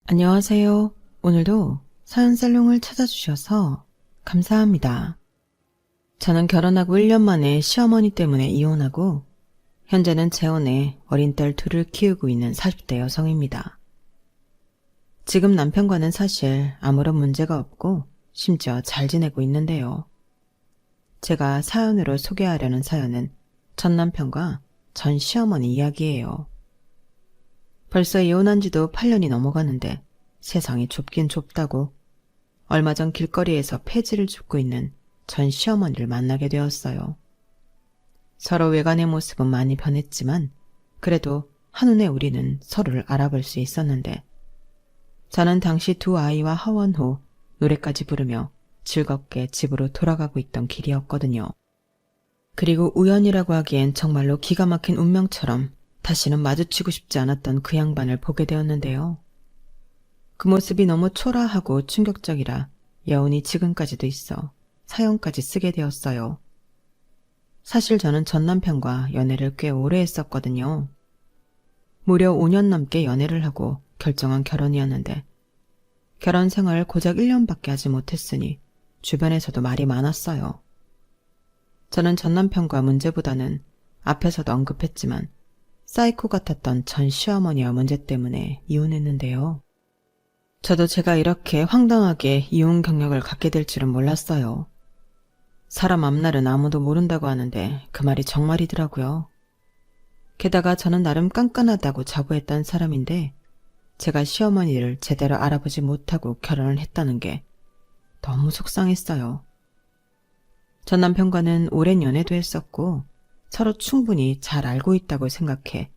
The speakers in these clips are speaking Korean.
안녕하세요. 오늘도 사연살롱을 찾아주셔서 감사합니다. 저는 결혼하고 1년 만에 시어머니 때문에 이혼하고 현재는 재혼해 어린 딸 둘을 키우고 있는 40대 여성입니다. 지금 남편과는 사실 아무런 문제가 없고 심지어 잘 지내고 있는데요. 제가 사연으로 소개하려는 사연은 전 남편과 전 시어머니 이야기예요. 벌써 이혼한 지도 8년이 넘어가는데 세상이 좁긴 좁다고 얼마 전 길거리에서 폐지를 줍고 있는 전 시어머니를 만나게 되었어요. 서로 외관의 모습은 많이 변했지만 그래도 한눈에 우리는 서로를 알아볼 수 있었는데 저는 당시 두 아이와 하원 후 노래까지 부르며 즐겁게 집으로 돌아가고 있던 길이었거든요. 그리고 우연이라고 하기엔 정말로 기가 막힌 운명처럼 다시는 마주치고 싶지 않았던 그 양반을 보게 되었는데요. 그 모습이 너무 초라하고 충격적이라 여운이 지금까지도 있어 사연까지 쓰게 되었어요. 사실 저는 전 남편과 연애를 꽤 오래 했었거든요. 무려 5년 넘게 연애를 하고 결정한 결혼이었는데 결혼 생활을 고작 1년밖에 하지 못했으니 주변에서도 말이 많았어요. 저는 전 남편과 문제보다는 앞에서도 언급했지만 사이코 같았던 전 시어머니와 문제 때문에 이혼했는데요. 저도 제가 이렇게 황당하게 이혼 경력을 갖게 될 줄은 몰랐어요. 사람 앞날은 아무도 모른다고 하는데 그 말이 정말이더라고요. 게다가 저는 나름 깐깐하다고 자부했던 사람인데 제가 시어머니를 제대로 알아보지 못하고 결혼을 했다는 게 너무 속상했어요. 전 남편과는 오랜 연애도 했었고 서로 충분히 잘 알고 있다고 생각해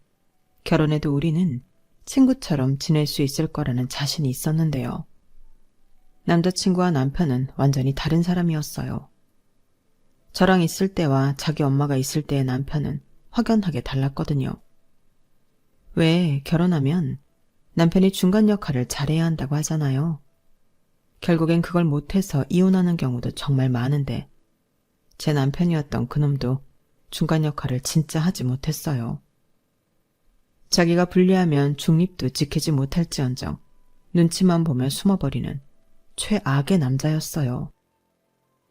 결혼해도 우리는 친구처럼 지낼 수 있을 거라는 자신이 있었는데요. 남자친구와 남편은 완전히 다른 사람이었어요. 저랑 있을 때와 자기 엄마가 있을 때의 남편은 확연하게 달랐거든요. 왜 결혼하면 남편이 중간 역할을 잘해야 한다고 하잖아요. 결국엔 그걸 못해서 이혼하는 경우도 정말 많은데 제 남편이었던 그놈도 중간 역할을 진짜 하지 못했어요. 자기가 불리하면 중립도 지키지 못할지언정 눈치만 보며 숨어버리는 최악의 남자였어요.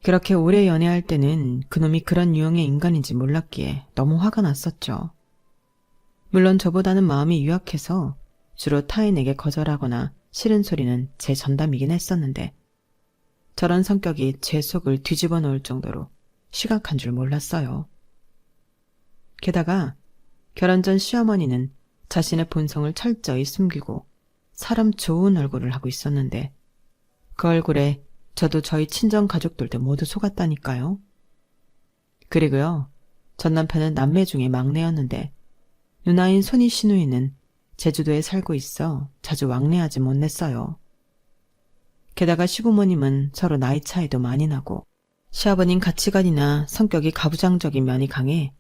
그렇게 오래 연애할 때는 그놈이 그런 유형의 인간인지 몰랐기에 너무 화가 났었죠. 물론 저보다는 마음이 유약해서 주로 타인에게 거절하거나 싫은 소리는 제 전담이긴 했었는데 저런 성격이 제 속을 뒤집어 놓을 정도로 심각한 줄 몰랐어요. 게다가 결혼 전 시어머니는 자신의 본성을 철저히 숨기고 사람 좋은 얼굴을 하고 있었는데 그 얼굴에 저도 저희 친정 가족들도 모두 속았다니까요. 그리고요, 전 남편은 남매 중에 막내였는데 누나인 손이 시누이는 제주도에 살고 있어 자주 왕래하지 못했어요. 게다가 시부모님은 서로 나이 차이도 많이 나고 시아버님 가치관이나 성격이 가부장적인 면이 강해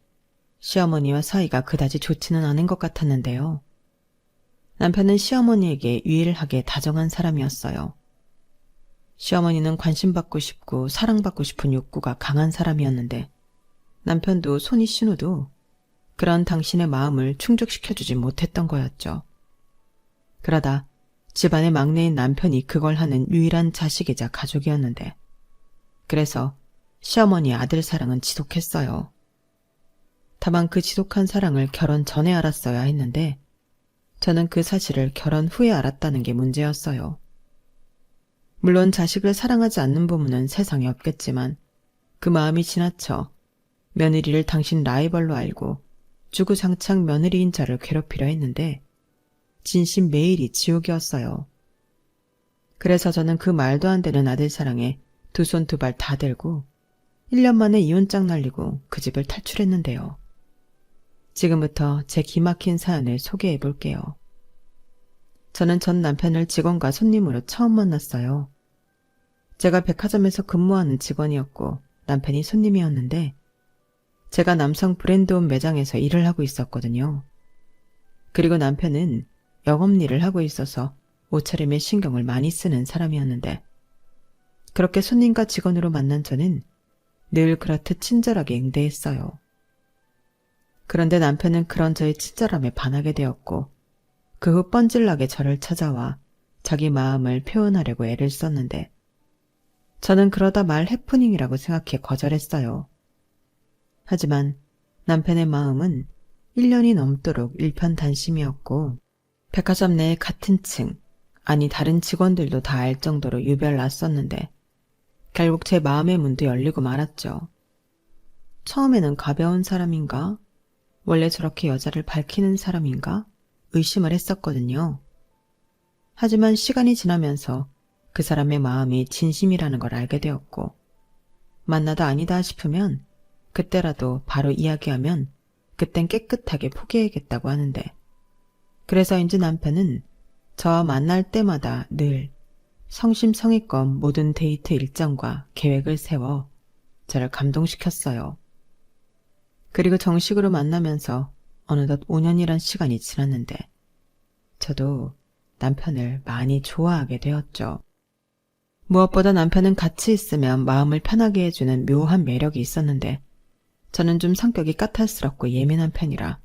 시어머니와 사이가 그다지 좋지는 않은 것 같았는데요. 남편은 시어머니에게 유일하게 다정한 사람이었어요. 시어머니는 관심받고 싶고 사랑받고 싶은 욕구가 강한 사람이었는데 남편도 손이 신우도 그런 당신의 마음을 충족시켜주지 못했던 거였죠. 그러다 집안의 막내인 남편이 그걸 하는 유일한 자식이자 가족이었는데 그래서 시어머니의 아들 사랑은 지독했어요. 다만 그 지독한 사랑을 결혼 전에 알았어야 했는데 저는 그 사실을 결혼 후에 알았다는 게 문제였어요. 물론 자식을 사랑하지 않는 부모는 세상에 없겠지만 그 마음이 지나쳐 며느리를 당신 라이벌로 알고 주구장창 며느리인 자를 괴롭히려 했는데 진심 매일이 지옥이었어요. 그래서 저는 그 말도 안 되는 아들 사랑에 두 손 두 발 다 들고 1년 만에 이혼장 날리고 그 집을 탈출했는데요. 지금부터 제 기막힌 사연을 소개해 볼게요. 저는 전 남편을 직원과 손님으로 처음 만났어요. 제가 백화점에서 근무하는 직원이었고 남편이 손님이었는데 제가 남성 브랜드옷 매장에서 일을 하고 있었거든요. 그리고 남편은 영업일을 하고 있어서 옷차림에 신경을 많이 쓰는 사람이었는데 그렇게 손님과 직원으로 만난 저는 늘 그렇듯 친절하게 응대했어요. 그런데 남편은 그런 저의 친절함에 반하게 되었고 그 후 뻔질나게 저를 찾아와 자기 마음을 표현하려고 애를 썼는데 저는 그러다 말 해프닝이라고 생각해 거절했어요. 하지만 남편의 마음은 1년이 넘도록 일편단심이었고 백화점 내 같은 층, 아니 다른 직원들도 다 알 정도로 유별났었는데 결국 제 마음의 문도 열리고 말았죠. 처음에는 가벼운 사람인가? 원래 저렇게 여자를 밝히는 사람인가? 의심을 했었거든요. 하지만 시간이 지나면서 그 사람의 마음이 진심이라는 걸 알게 되었고 만나다 아니다 싶으면 그때라도 바로 이야기하면 그땐 깨끗하게 포기해야겠다고 하는데 그래서인지 남편은 저와 만날 때마다 늘 성심성의껏 모든 데이트 일정과 계획을 세워 저를 감동시켰어요. 그리고 정식으로 만나면서 어느덧 5년이란 시간이 지났는데 저도 남편을 많이 좋아하게 되었죠. 무엇보다 남편은 같이 있으면 마음을 편하게 해주는 묘한 매력이 있었는데 저는 좀 성격이 까탈스럽고 예민한 편이라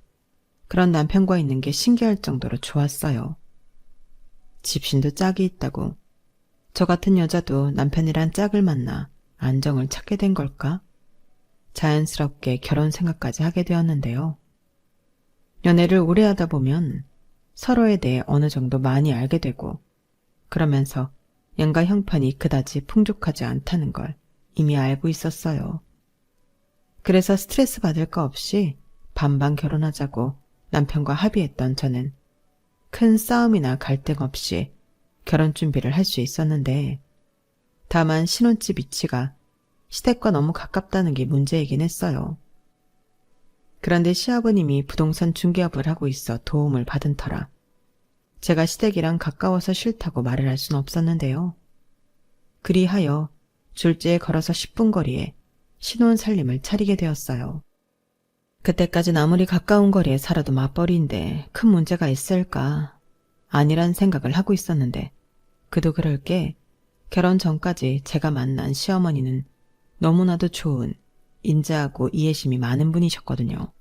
그런 남편과 있는 게 신기할 정도로 좋았어요. 집신도 짝이 있다고 저 같은 여자도 남편이란 짝을 만나 안정을 찾게 된 걸까? 자연스럽게 결혼 생각까지 하게 되었는데요. 연애를 오래 하다 보면 서로에 대해 어느 정도 많이 알게 되고 그러면서 양가 형편이 그다지 풍족하지 않다는 걸 이미 알고 있었어요. 그래서 스트레스 받을 거 없이 반반 결혼하자고 남편과 합의했던 저는 큰 싸움이나 갈등 없이 결혼 준비를 할 수 있었는데 다만 신혼집 위치가 시댁과 너무 가깝다는 게 문제이긴 했어요. 그런데 시아버님이 부동산 중개업을 하고 있어 도움을 받은 터라 제가 시댁이랑 가까워서 싫다고 말을 할 수는 없었는데요. 그리하여 졸지에 걸어서 10분 거리에 신혼 살림을 차리게 되었어요. 그때까진 아무리 가까운 거리에 살아도 맞벌이인데 큰 문제가 있을까 아니란 생각을 하고 있었는데 그도 그럴 게 결혼 전까지 제가 만난 시어머니는 너무나도 좋은 인자하고 이해심이 많은 분이셨거든요.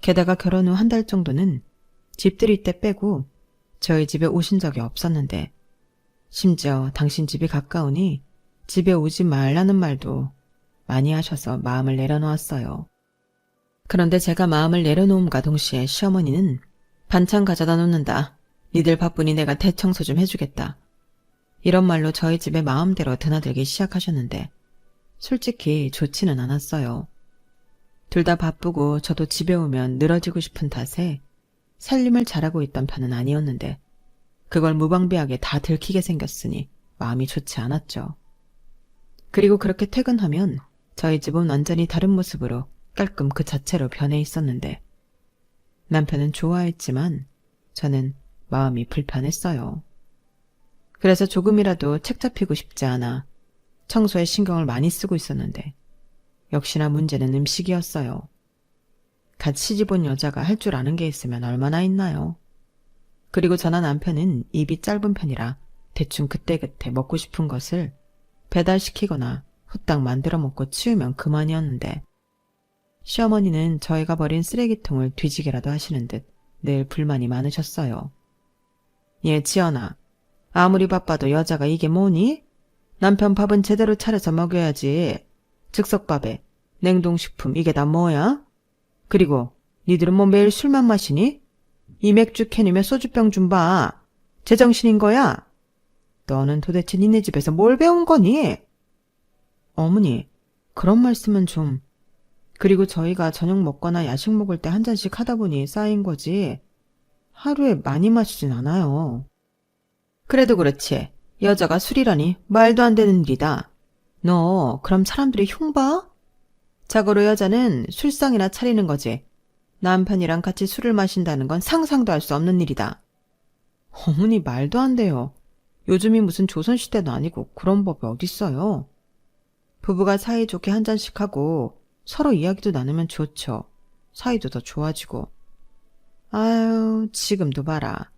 게다가 결혼 후 한 달 정도는 집들이 때 빼고 저희 집에 오신 적이 없었는데 심지어 당신 집이 가까우니 집에 오지 말라는 말도 많이 하셔서 마음을 내려놓았어요. 그런데 제가 마음을 내려놓음과 동시에 시어머니는 반찬 가져다 놓는다. 니들 바쁘니 내가 대청소 좀 해주겠다. 이런 말로 저희 집에 마음대로 드나들기 시작하셨는데 솔직히 좋지는 않았어요. 둘 다 바쁘고 저도 집에 오면 늘어지고 싶은 탓에 살림을 잘하고 있던 편은 아니었는데 그걸 무방비하게 다 들키게 생겼으니 마음이 좋지 않았죠. 그리고 그렇게 퇴근하면 저희 집은 완전히 다른 모습으로 깔끔 그 자체로 변해 있었는데 남편은 좋아했지만 저는 마음이 불편했어요. 그래서 조금이라도 책 잡히고 싶지 않아 청소에 신경을 많이 쓰고 있었는데 역시나 문제는 음식이었어요. 갓 시집 온 여자가 할 줄 아는 게 있으면 얼마나 있나요? 그리고 저나 남편은 입이 짧은 편이라 대충 그때그때 먹고 싶은 것을 배달시키거나 후딱 만들어 먹고 치우면 그만이었는데 시어머니는 저희가 버린 쓰레기통을 뒤지게라도 하시는 듯 늘 불만이 많으셨어요. 예, 지연아. 아무리 바빠도 여자가 이게 뭐니? 남편 밥은 제대로 차려서 먹여야지. 즉석밥에 냉동식품 이게 다 뭐야? 그리고 니들은 뭐 매일 술만 마시니? 이 맥주 캔이며 소주병 좀 봐. 제정신인 거야? 너는 도대체 니네 집에서 뭘 배운 거니? 어머니, 그런 말씀은 좀... 그리고 저희가 저녁 먹거나 야식 먹을 때 한 잔씩 하다 보니 쌓인 거지 하루에 많이 마시진 않아요. 그래도 그렇지. 여자가 술이라니 말도 안 되는 일이다. 너 그럼 사람들이 흉 봐? 자고로 여자는 술상이나 차리는 거지. 남편이랑 같이 술을 마신다는 건 상상도 할 수 없는 일이다. 어머니 말도 안 돼요. 요즘이 무슨 조선시대도 아니고 그런 법이 어딨어요. 부부가 사이좋게 한 잔씩 하고 서로 이야기도 나누면 좋죠. 사이도 더 좋아지고. 아유, 지금도 봐라.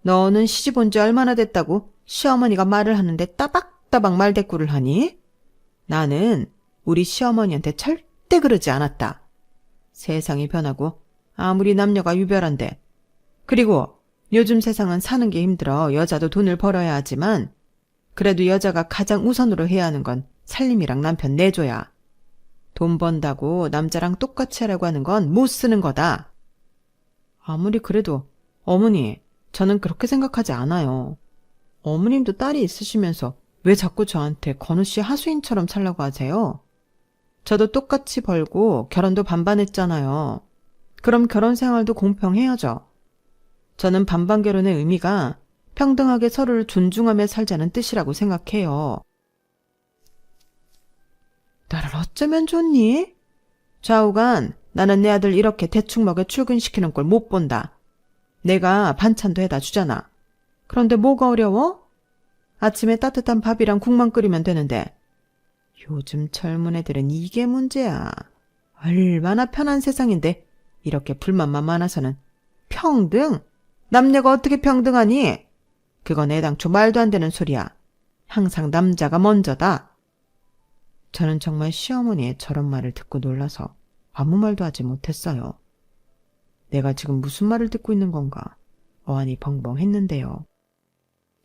너는 시집 온 지 얼마나 됐다고 시어머니가 말을 하는데 따박따박 말대꾸를 하니? 나는 우리 시어머니한테 절대 그러지 않았다. 세상이 변하고 아무리 남녀가 유별한데. 그리고 요즘 세상은 사는 게 힘들어 여자도 돈을 벌어야 하지만 그래도 여자가 가장 우선으로 해야 하는 건 살림이랑 남편 내줘야. 돈 번다고 남자랑 똑같이 하라고 하는 건 못 쓰는 거다. 아무리 그래도 어머니, 저는 그렇게 생각하지 않아요. 어머님도 딸이 있으시면서 왜 자꾸 저한테 건우 씨 하수인처럼 살라고 하세요? 저도 똑같이 벌고 결혼도 반반 했잖아요. 그럼 결혼 생활도 공평해야죠. 저는 반반 결혼의 의미가 평등하게 서로를 존중하며 살자는 뜻이라고 생각해요. 나를 어쩌면 좋니? 좌우간 나는 내 아들 이렇게 대충 먹여 출근시키는 꼴 못 본다. 내가 반찬도 해다 주잖아. 그런데 뭐가 어려워? 아침에 따뜻한 밥이랑 국만 끓이면 되는데. 요즘 젊은 애들은 이게 문제야. 얼마나 편한 세상인데 이렇게 불만만 많아서는. 평등? 남녀가 어떻게 평등하니? 그건 애당초 말도 안 되는 소리야. 항상 남자가 먼저다. 저는 정말 시어머니의 저런 말을 듣고 놀라서 아무 말도 하지 못했어요. 내가 지금 무슨 말을 듣고 있는 건가? 어안이 벙벙했는데요.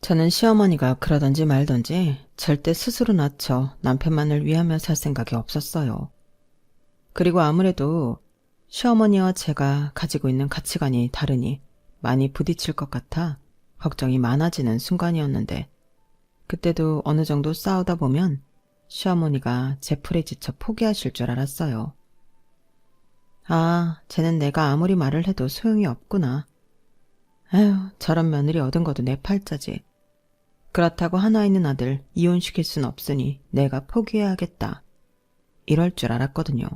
저는 시어머니가 그러던지 말던지 절대 스스로 낮춰 남편만을 위하며 살 생각이 없었어요. 그리고 아무래도 시어머니와 제가 가지고 있는 가치관이 다르니 많이 부딪힐 것 같아 걱정이 많아지는 순간이었는데, 그때도 어느 정도 싸우다 보면 시어머니가 제 풀에 지쳐 포기하실 줄 알았어요. 아, 쟤는 내가 아무리 말을 해도 소용이 없구나. 에휴, 저런 며느리 얻은 것도 내 팔자지. 그렇다고 하나 있는 아들 이혼시킬 순 없으니 내가 포기해야겠다. 이럴 줄 알았거든요.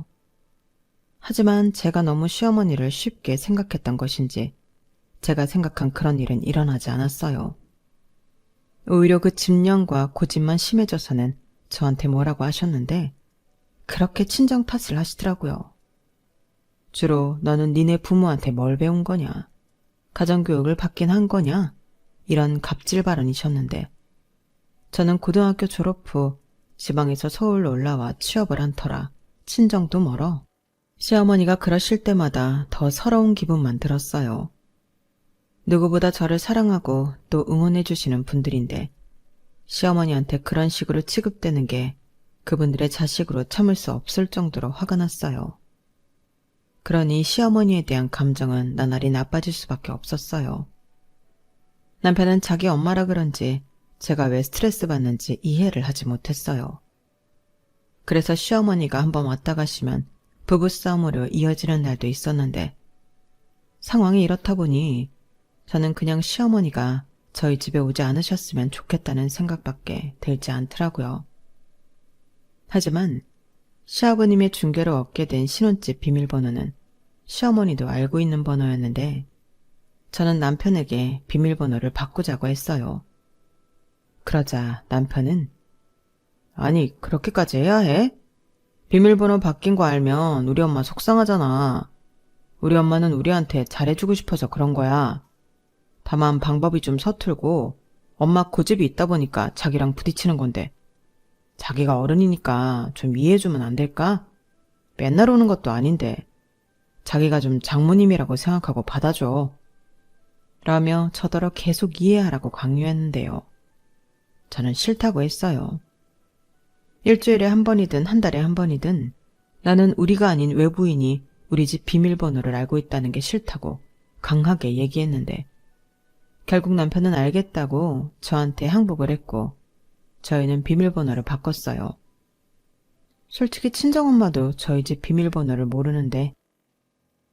하지만 제가 너무 시어머니를 쉽게 생각했던 것인지 제가 생각한 그런 일은 일어나지 않았어요. 오히려 그 집념과 고집만 심해져서는 저한테 뭐라고 하셨는데 그렇게 친정 탓을 하시더라고요. 주로 너는 니네 부모한테 뭘 배운 거냐? 가정교육을 받긴 한 거냐? 이런 갑질 발언이셨는데, 저는 고등학교 졸업 후 지방에서 서울로 올라와 취업을 한 터라 친정도 멀어 시어머니가 그러실 때마다 더 서러운 기분만 들었어요. 누구보다 저를 사랑하고 또 응원해 주시는 분들인데 시어머니한테 그런 식으로 취급되는 게 그분들의 자식으로 참을 수 없을 정도로 화가 났어요. 그러니 시어머니에 대한 감정은 나날이 나빠질 수밖에 없었어요. 남편은 자기 엄마라 그런지 제가 왜 스트레스 받는지 이해를 하지 못했어요. 그래서 시어머니가 한번 왔다 가시면 부부싸움으로 이어지는 날도 있었는데, 상황이 이렇다 보니 저는 그냥 시어머니가 저희 집에 오지 않으셨으면 좋겠다는 생각밖에 들지 않더라고요. 하지만 시아버님의 중개로 얻게 된 신혼집 비밀번호는 시어머니도 알고 있는 번호였는데 저는 남편에게 비밀번호를 바꾸자고 했어요. 그러자 남편은 아니 그렇게까지 해야 해? 비밀번호 바뀐 거 알면 우리 엄마 속상하잖아. 우리 엄마는 우리한테 잘해주고 싶어서 그런 거야. 다만 방법이 좀 서툴고 엄마 고집이 있다 보니까 자기랑 부딪히는 건데 자기가 어른이니까 좀 이해해주면 안 될까? 맨날 오는 것도 아닌데 자기가 좀 장모님이라고 생각하고 받아줘. 라며 저더러 계속 이해하라고 강요했는데요. 저는 싫다고 했어요. 일주일에 한 번이든 한 달에 한 번이든 나는 우리가 아닌 외부인이 우리 집 비밀번호를 알고 있다는 게 싫다고 강하게 얘기했는데 결국 남편은 알겠다고 저한테 항복을 했고 저희는 비밀번호를 바꿨어요. 솔직히 친정엄마도 저희 집 비밀번호를 모르는데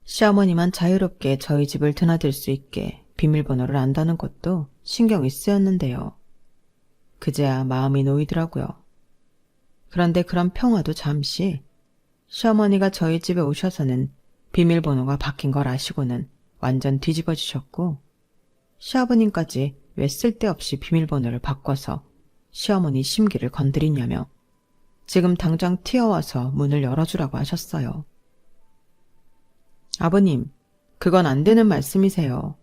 시어머니만 자유롭게 저희 집을 드나들 수 있게 비밀번호를 안다는 것도 신경이 쓰였는데요. 그제야 마음이 놓이더라고요. 그런데 그런 평화도 잠시, 시어머니가 저희 집에 오셔서는 비밀번호가 바뀐 걸 아시고는 완전 뒤집어지셨고 시아버님까지 왜 쓸데없이 비밀번호를 바꿔서 시어머니 심기를 건드리냐며 지금 당장 튀어와서 문을 열어주라고 하셨어요. 아버님, 그건 안 되는 말씀이세요.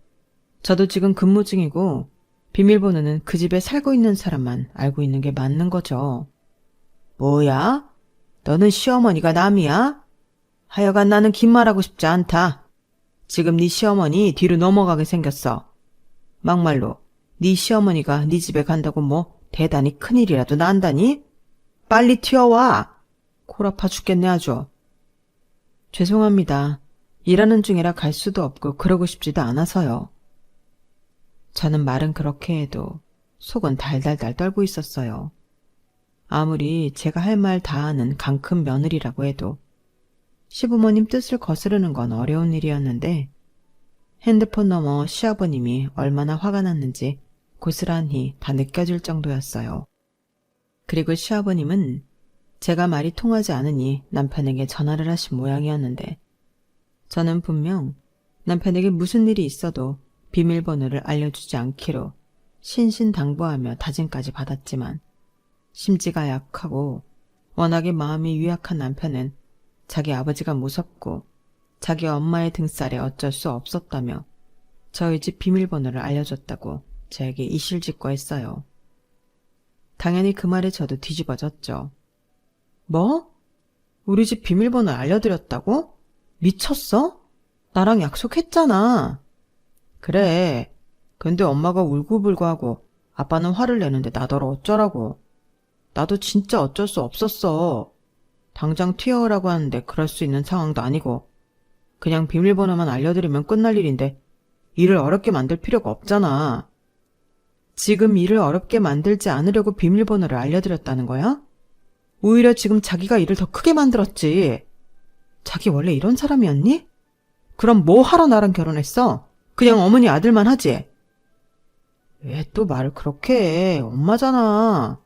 저도 지금 근무 중이고 비밀번호는 그 집에 살고 있는 사람만 알고 있는 게 맞는 거죠. 뭐야? 너는 시어머니가 남이야? 하여간 나는 긴 말하고 싶지 않다. 지금 네 시어머니 뒤로 넘어가게 생겼어. 막말로 네 시어머니가 네 집에 간다고 뭐 대단히 큰일이라도 난다니? 빨리 튀어와! 콜 아파 죽겠네 아주. 죄송합니다. 일하는 중이라 갈 수도 없고 그러고 싶지도 않아서요. 저는 말은 그렇게 해도 속은 달달달 떨고 있었어요. 아무리 제가 할 말 다 하는 강큰 며느리라고 해도 시부모님 뜻을 거스르는 건 어려운 일이었는데 핸드폰 너머 시아버님이 얼마나 화가 났는지 고스란히 다 느껴질 정도였어요. 그리고 시아버님은 제가 말이 통하지 않으니 남편에게 전화를 하신 모양이었는데 저는 분명 남편에게 무슨 일이 있어도 비밀번호를 알려주지 않기로 신신당부하며 다짐까지 받았지만 심지가 약하고 워낙에 마음이 유약한 남편은 자기 아버지가 무섭고 자기 엄마의 등살에 어쩔 수 없었다며 저희 집 비밀번호를 알려줬다고 저에게 이실직고했어요. 당연히 그 말에 저도 뒤집어졌죠. 뭐? 우리 집 비밀번호 알려드렸다고? 미쳤어? 나랑 약속했잖아. 그래. 근데 엄마가 울고불고하고 아빠는 화를 내는데 나더러 어쩌라고. 나도 진짜 어쩔 수 없었어. 당장 튀어오라고 하는데 그럴 수 있는 상황도 아니고 그냥 비밀번호만 알려드리면 끝날 일인데 일을 어렵게 만들 필요가 없잖아. 지금 일을 어렵게 만들지 않으려고 비밀번호를 알려드렸다는 거야? 오히려 지금 자기가 일을 더 크게 만들었지. 자기 원래 이런 사람이었니? 그럼 뭐 하러 나랑 결혼했어? 그냥 어머니 아들만 하지? 왜 또 말을 그렇게 해? 엄마잖아.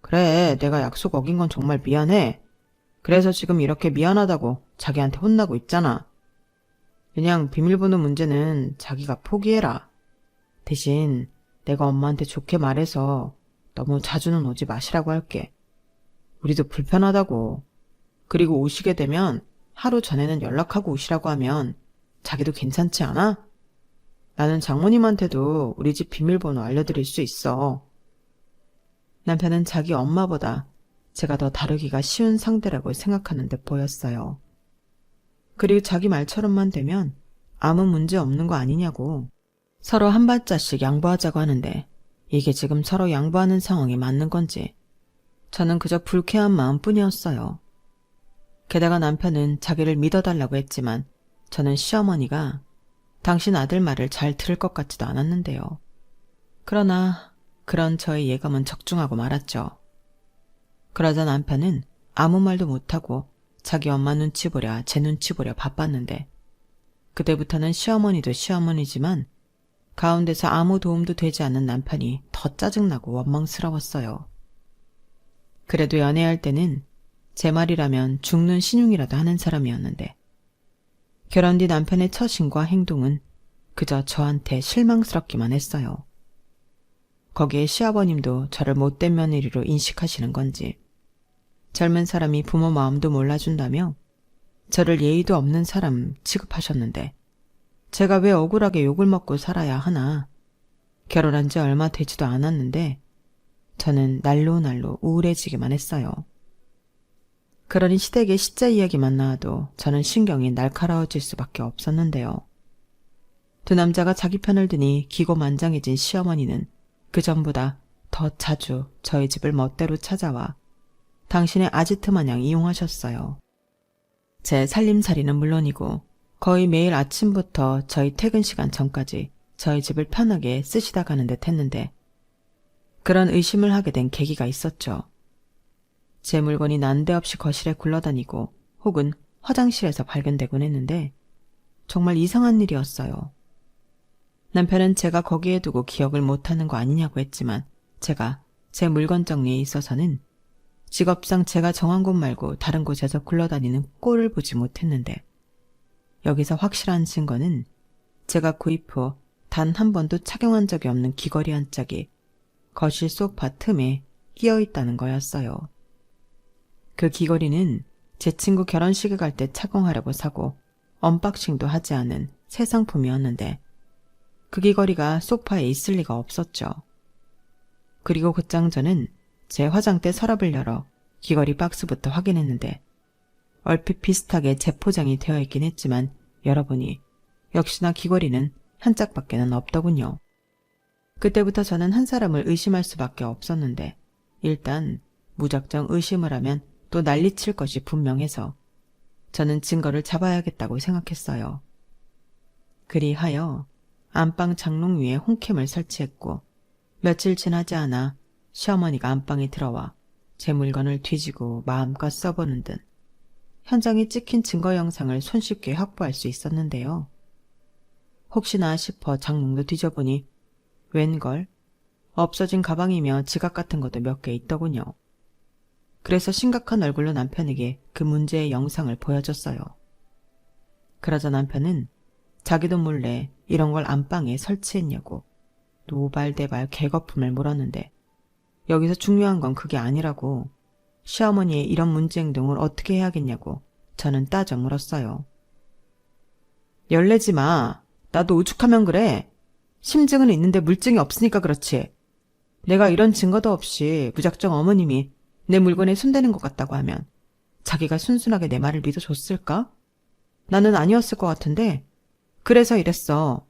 그래, 내가 약속 어긴 건 정말 미안해. 그래서 지금 이렇게 미안하다고 자기한테 혼나고 있잖아. 그냥 비밀번호 문제는 자기가 포기해라. 대신 내가 엄마한테 좋게 말해서 너무 자주는 오지 마시라고 할게. 우리도 불편하다고. 그리고 오시게 되면 하루 전에는 연락하고 오시라고 하면 자기도 괜찮지 않아? 나는 장모님한테도 우리 집 비밀번호 알려드릴 수 있어. 남편은 자기 엄마보다 제가 더 다루기가 쉬운 상대라고 생각하는 데 보였어요. 그리고 자기 말처럼만 되면 아무 문제 없는 거 아니냐고. 서로 한 발자씩 양보하자고 하는데 이게 지금 서로 양보하는 상황이 맞는 건지 저는 그저 불쾌한 마음뿐이었어요. 게다가 남편은 자기를 믿어달라고 했지만 저는 시어머니가 당신 아들 말을 잘 들을 것 같지도 않았는데요. 그러나 그런 저의 예감은 적중하고 말았죠. 그러자 남편은 아무 말도 못하고 자기 엄마 눈치 보랴 제 눈치 보랴 바빴는데 그때부터는 시어머니도 시어머니지만 가운데서 아무 도움도 되지 않는 남편이 더 짜증나고 원망스러웠어요. 그래도 연애할 때는 제 말이라면 죽는 신용이라도 하는 사람이었는데 결혼 뒤 남편의 처신과 행동은 그저 저한테 실망스럽기만 했어요. 거기에 시아버님도 저를 못된 며느리로 인식하시는 건지 젊은 사람이 부모 마음도 몰라준다며 저를 예의도 없는 사람 취급하셨는데 제가 왜 억울하게 욕을 먹고 살아야 하나. 결혼한 지 얼마 되지도 않았는데 저는 날로 우울해지기만 했어요. 그러니 시댁의 시자 이야기만 나와도 저는 신경이 날카로워질 수밖에 없었는데요. 두 남자가 자기 편을 드니 기고만장해진 시어머니는 그전보다 더 자주 저희 집을 멋대로 찾아와 당신의 아지트 마냥 이용하셨어요. 제 살림살이는 물론이고 거의 매일 아침부터 저희 퇴근 시간 전까지 저희 집을 편하게 쓰시다 가는 듯 했는데 그런 의심을 하게 된 계기가 있었죠. 제 물건이 난데없이 거실에 굴러다니고 혹은 화장실에서 발견되곤 했는데 정말 이상한 일이었어요. 남편은 제가 거기에 두고 기억을 못하는 거 아니냐고 했지만 제가 제 물건 정리에 있어서는 직업상 제가 정한 곳 말고 다른 곳에서 굴러다니는 꼴을 보지 못했는데 여기서 확실한 증거는 제가 구입 후 단 한 번도 착용한 적이 없는 귀걸이 한 짝이 거실 소파 틈에 끼어 있다는 거였어요. 그 귀걸이는 제 친구 결혼식에 갈 때 착용하려고 사고 언박싱도 하지 않은 새 상품이었는데 그 귀걸이가 소파에 있을 리가 없었죠. 그리고 곧장 저는 제 화장대 서랍을 열어 귀걸이 박스부터 확인했는데 얼핏 비슷하게 재포장이 되어 있긴 했지만 열어보니 역시나 귀걸이는 한 짝밖에는 없더군요. 그때부터 저는 한 사람을 의심할 수밖에 없었는데 일단 무작정 의심을 하면 또 난리칠 것이 분명해서 저는 증거를 잡아야겠다고 생각했어요. 그리하여 안방 장롱 위에 홈캠을 설치했고 며칠 지나지 않아 시어머니가 안방에 들어와 제 물건을 뒤지고 마음껏 써보는 듯 현장에 찍힌 증거 영상을 손쉽게 확보할 수 있었는데요. 혹시나 싶어 장롱도 뒤져보니 웬걸 없어진 가방이며 지갑 같은 것도 몇 개 있더군요. 그래서 심각한 얼굴로 남편에게 그 문제의 영상을 보여줬어요. 그러자 남편은 자기도 몰래 이런 걸 안방에 설치했냐고 노발대발 개거품을 물었는데 여기서 중요한 건 그게 아니라고 시어머니의 이런 문제 행동을 어떻게 해야겠냐고 저는 따져 물었어요. 열내지 마. 나도 오죽하면 그래. 심증은 있는데 물증이 없으니까 그렇지. 내가 이런 증거도 없이 무작정 어머님이 내 물건에 손대는 것 같다고 하면 자기가 순순하게 내 말을 믿어줬을까? 나는 아니었을 것 같은데 그래서 이랬어.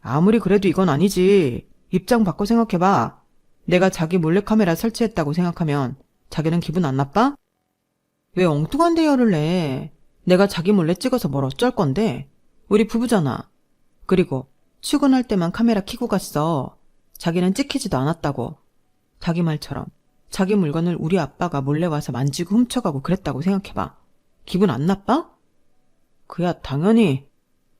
아무리 그래도 이건 아니지. 입장 바꿔 생각해봐. 내가 자기 몰래카메라 설치했다고 생각하면 자기는 기분 안 나빠? 왜 엉뚱한 대열을 내? 내가 자기 몰래 찍어서 뭘 어쩔 건데? 우리 부부잖아. 그리고 출근할 때만 카메라 켜고 갔어. 자기는 찍히지도 않았다고. 자기 말처럼 자기 물건을 우리 아빠가 몰래 와서 만지고 훔쳐가고 그랬다고 생각해봐. 기분 안 나빠? 그야 당연히.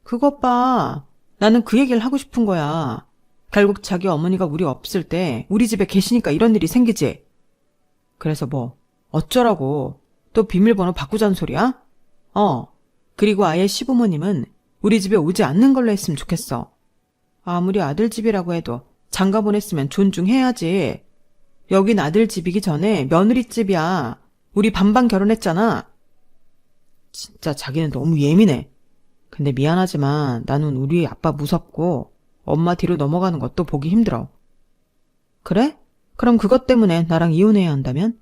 그것 봐. 나는 그 얘기를 하고 싶은 거야. 결국 자기 어머니가 우리 없을 때 우리 집에 계시니까 이런 일이 생기지. 그래서 뭐 어쩌라고. 또 비밀번호 바꾸자는 소리야? 그리고 아예 시부모님은 우리 집에 오지 않는 걸로 했으면 좋겠어. 아무리 아들 집이라고 해도 장가 보냈으면 존중해야지. 여긴 아들 집이기 전에 며느리 집이야. 우리 반반 결혼했잖아. 진짜 자기는 너무 예민해. 근데 미안하지만 나는 우리 아빠 무섭고 엄마 뒤로 넘어가는 것도 보기 힘들어. 그래? 그럼 그것 때문에 나랑 이혼해야 한다면?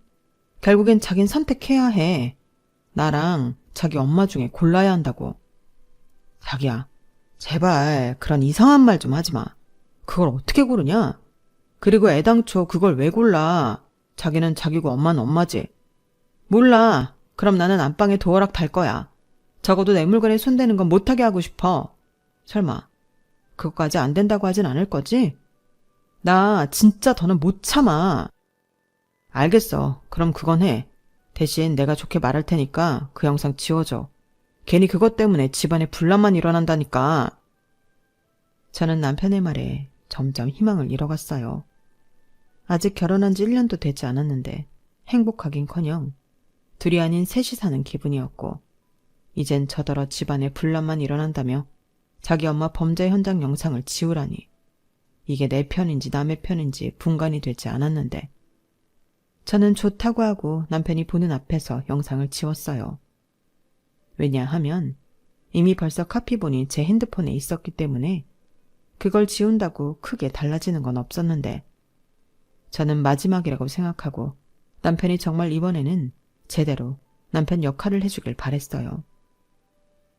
결국엔 자긴 선택해야 해. 나랑 자기 엄마 중에 골라야 한다고. 자기야, 제발 그런 이상한 말 좀 하지 마. 그걸 어떻게 고르냐? 그리고 애당초 그걸 왜 골라? 자기는 자기고 엄마는 엄마지. 몰라. 그럼 나는 안방에 도어락 달 거야. 적어도 내 물건에 손대는 건 못하게 하고 싶어. 설마 그것까지 안 된다고 하진 않을 거지? 나 진짜 더는 못 참아. 알겠어. 그럼 그건 해. 대신 내가 좋게 말할 테니까 그 영상 지워줘. 괜히 그것 때문에 집안에 분란만 일어난다니까. 저는 남편의 말에 점점 희망을 잃어갔어요. 아직 결혼한 지 1년도 되지 않았는데 행복하긴커녕 둘이 아닌 셋이 사는 기분이었고 이젠 저더러 집안에 분란만 일어난다며 자기 엄마 범죄 현장 영상을 지우라니 이게 내 편인지 남의 편인지 분간이 되지 않았는데 저는 좋다고 하고 남편이 보는 앞에서 영상을 지웠어요. 왜냐하면 이미 벌써 카피본이 제 핸드폰에 있었기 때문에 그걸 지운다고 크게 달라지는 건 없었는데 저는 마지막이라고 생각하고 남편이 정말 이번에는 제대로 남편 역할을 해주길 바랬어요.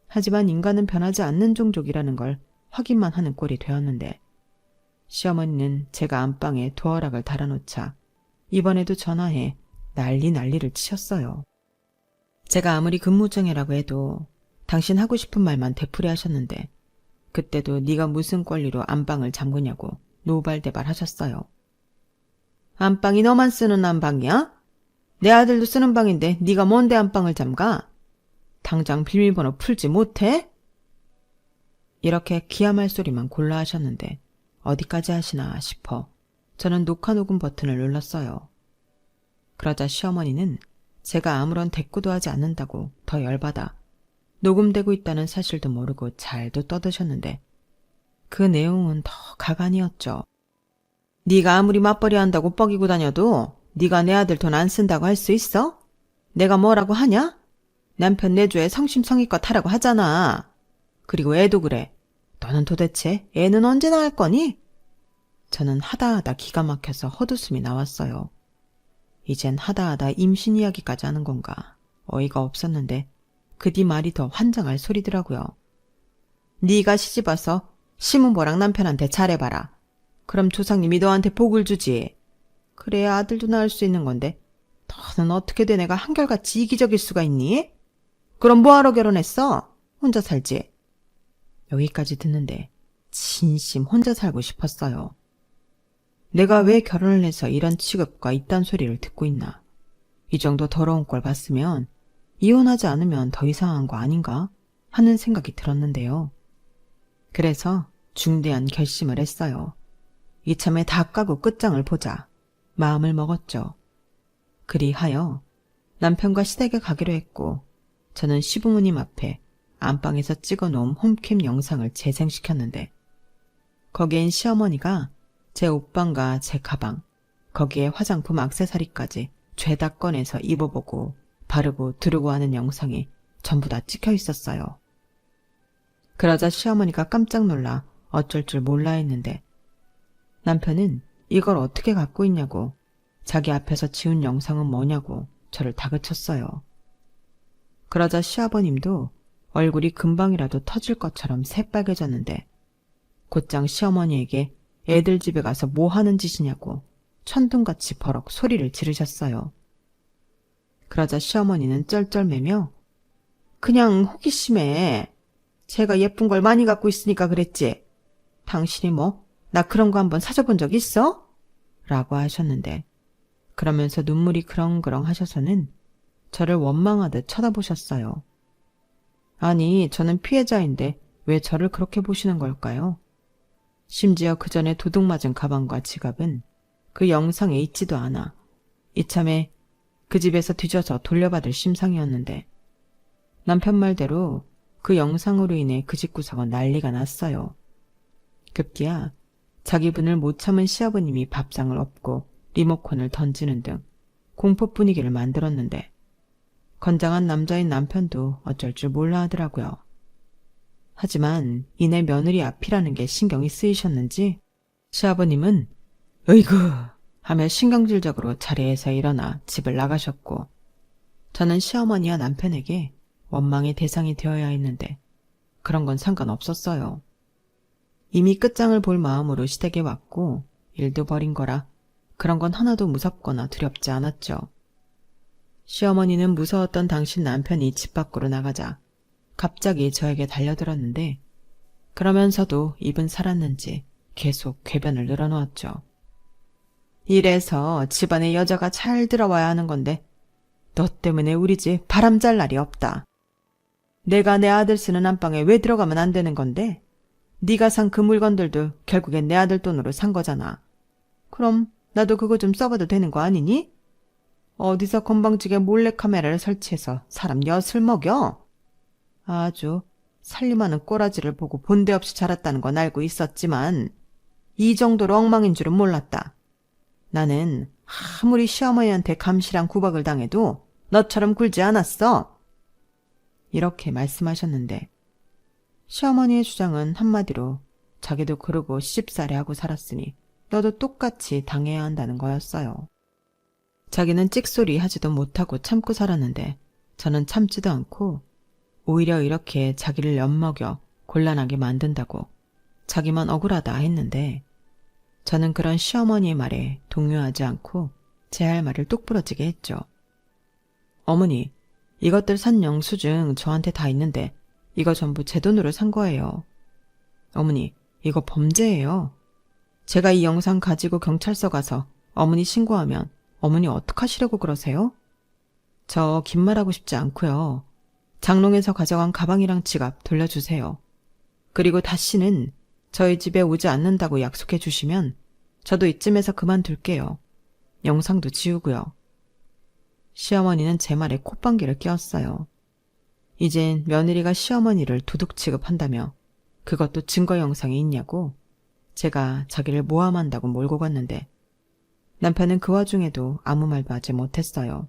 하지만 인간은 변하지 않는 종족이라는 걸 확인만 하는 꼴이 되었는데 시어머니는 제가 안방에 도어락을 달아놓자 이번에도 전화해 난리를 치셨어요. 제가 아무리 근무정해라고 해도 당신 하고 싶은 말만 되풀이 하셨는데 그때도 네가 무슨 권리로 안방을 잠그냐고 노발대발 하셨어요. 안방이 너만 쓰는 안방이야? 내 아들도 쓰는 방인데 네가 뭔데 안방을 잠가? 당장 비밀번호 풀지 못해? 이렇게 기함할 소리만 골라 하셨는데 어디까지 하시나 싶어 저는 녹화 녹음 버튼을 눌렀어요. 그러자 시어머니는 제가 아무런 대꾸도 하지 않는다고 더 열받아 녹음되고 있다는 사실도 모르고 잘도 떠드셨는데 그 내용은 더 가관이었죠. 네가 아무리 맞벌이 한다고 뻐기고 다녀도 네가 내 아들 돈 안 쓴다고 할 수 있어? 내가 뭐라고 하냐? 남편 내조에 성심성의껏 하라고 하잖아. 그리고 애도 그래. 너는 도대체 애는 언제 낳을 거니? 저는 하다하다 기가 막혀서 헛웃음이 나왔어요. 이젠 하다하다 임신 이야기까지 하는 건가. 어이가 없었는데 그 뒤 말이 더 환장할 소리더라고요. 네가 시집와서 시문보랑 남편한테 잘해봐라. 그럼 조상님이 너한테 복을 주지. 그래야 아들도 낳을 수 있는 건데 너는 어떻게 된 애가 한결같이 이기적일 수가 있니? 그럼 뭐하러 결혼했어? 혼자 살지. 여기까지 듣는데 진심 혼자 살고 싶었어요. 내가 왜 결혼을 해서 이런 취급과 이딴 소리를 듣고 있나. 이 정도 더러운 꼴 봤으면 이혼하지 않으면 더 이상한 거 아닌가 하는 생각이 들었는데요. 그래서 중대한 결심을 했어요. 이참에 다 까고 끝장을 보자 마음을 먹었죠. 그리하여 남편과 시댁에 가기로 했고 저는 시부모님 앞에 안방에서 찍어놓은 홈캠 영상을 재생시켰는데 거기엔 시어머니가 제 옷방과 제 가방, 거기에 화장품 액세서리까지 죄다 꺼내서 입어보고 바르고 두르고 하는 영상이 전부 다 찍혀 있었어요. 그러자 시어머니가 깜짝 놀라 어쩔 줄 몰라 했는데 남편은 이걸 어떻게 갖고 있냐고 자기 앞에서 지운 영상은 뭐냐고 저를 다그쳤어요. 그러자 시아버님도 얼굴이 금방이라도 터질 것처럼 새빨개졌는데 곧장 시어머니에게 애들 집에 가서 뭐 하는 짓이냐고 천둥같이 버럭 소리를 지르셨어요. 그러자 시어머니는 쩔쩔매며 그냥 호기심에 제가 예쁜 걸 많이 갖고 있으니까 그랬지. 당신이 뭐 나 그런 거 한번 사줘본 적 있어? 라고 하셨는데 그러면서 눈물이 그렁그렁 하셔서는 저를 원망하듯 쳐다보셨어요. 아니, 저는 피해자인데 왜 저를 그렇게 보시는 걸까요? 심지어 그 전에 도둑 맞은 가방과 지갑은 그 영상에 있지도 않아 이참에 그 집에서 뒤져서 돌려받을 심상이었는데 남편 말대로 그 영상으로 인해 그 집구석은 난리가 났어요. 급기야 자기 분을 못 참은 시아버님이 밥상을 엎고 리모컨을 던지는 등 공포 분위기를 만들었는데 건장한 남자인 남편도 어쩔 줄 몰라 하더라고요. 하지만 이내 며느리 앞이라는 게 신경이 쓰이셨는지 시아버님은 으이구 하며 신경질적으로 자리에서 일어나 집을 나가셨고 저는 시어머니와 남편에게 원망의 대상이 되어야 했는데 그런 건 상관없었어요. 이미 끝장을 볼 마음으로 시댁에 왔고 일도 벌인 거라 그런 건 하나도 무섭거나 두렵지 않았죠. 시어머니는 무서웠던 당신 남편이 집 밖으로 나가자 갑자기 저에게 달려들었는데 그러면서도 입은 살았는지 계속 궤변을 늘어놓았죠. 이래서 집안에 여자가 잘 들어와야 하는 건데 너 때문에 우리 집 바람 잘 날이 없다. 내가 내 아들 쓰는 안방에 왜 들어가면 안 되는 건데 네가 산 그 물건들도 결국엔 내 아들 돈으로 산 거잖아. 그럼 나도 그거 좀 써봐도 되는 거 아니니? 어디서 건방지게 몰래카메라를 설치해서 사람 엿을 먹여? 아주 살림하는 꼬라지를 보고 본데 없이 자랐다는 건 알고 있었지만 이 정도로 엉망인 줄은 몰랐다. 나는 아무리 시어머니한테 감시랑 구박을 당해도 너처럼 굴지 않았어. 이렇게 말씀하셨는데 시어머니의 주장은 한마디로 자기도 그러고 시집살이 하고 살았으니 너도 똑같이 당해야 한다는 거였어요. 자기는 찍소리 하지도 못하고 참고 살았는데 저는 참지도 않고 오히려 이렇게 자기를 엿먹여 곤란하게 만든다고 자기만 억울하다 했는데 저는 그런 시어머니의 말에 동요하지 않고 제 할 말을 뚝 부러지게 했죠. 어머니, 이것들 산 영수증 저한테 다 있는데 이거 전부 제 돈으로 산 거예요. 어머니, 이거 범죄예요. 제가 이 영상 가지고 경찰서 가서 어머니 신고하면 어머니 어떡하시려고 그러세요? 저 긴 말하고 싶지 않고요. 장롱에서 가져간 가방이랑 지갑 돌려주세요. 그리고 다시는 저희 집에 오지 않는다고 약속해 주시면 저도 이쯤에서 그만둘게요. 영상도 지우고요. 시어머니는 제 말에 콧방귀를 뀌었어요. 이젠 며느리가 시어머니를 도둑 취급한다며 그것도 증거 영상이 있냐고 제가 자기를 모함한다고 몰고 갔는데 남편은 그 와중에도 아무 말도 하지 못했어요.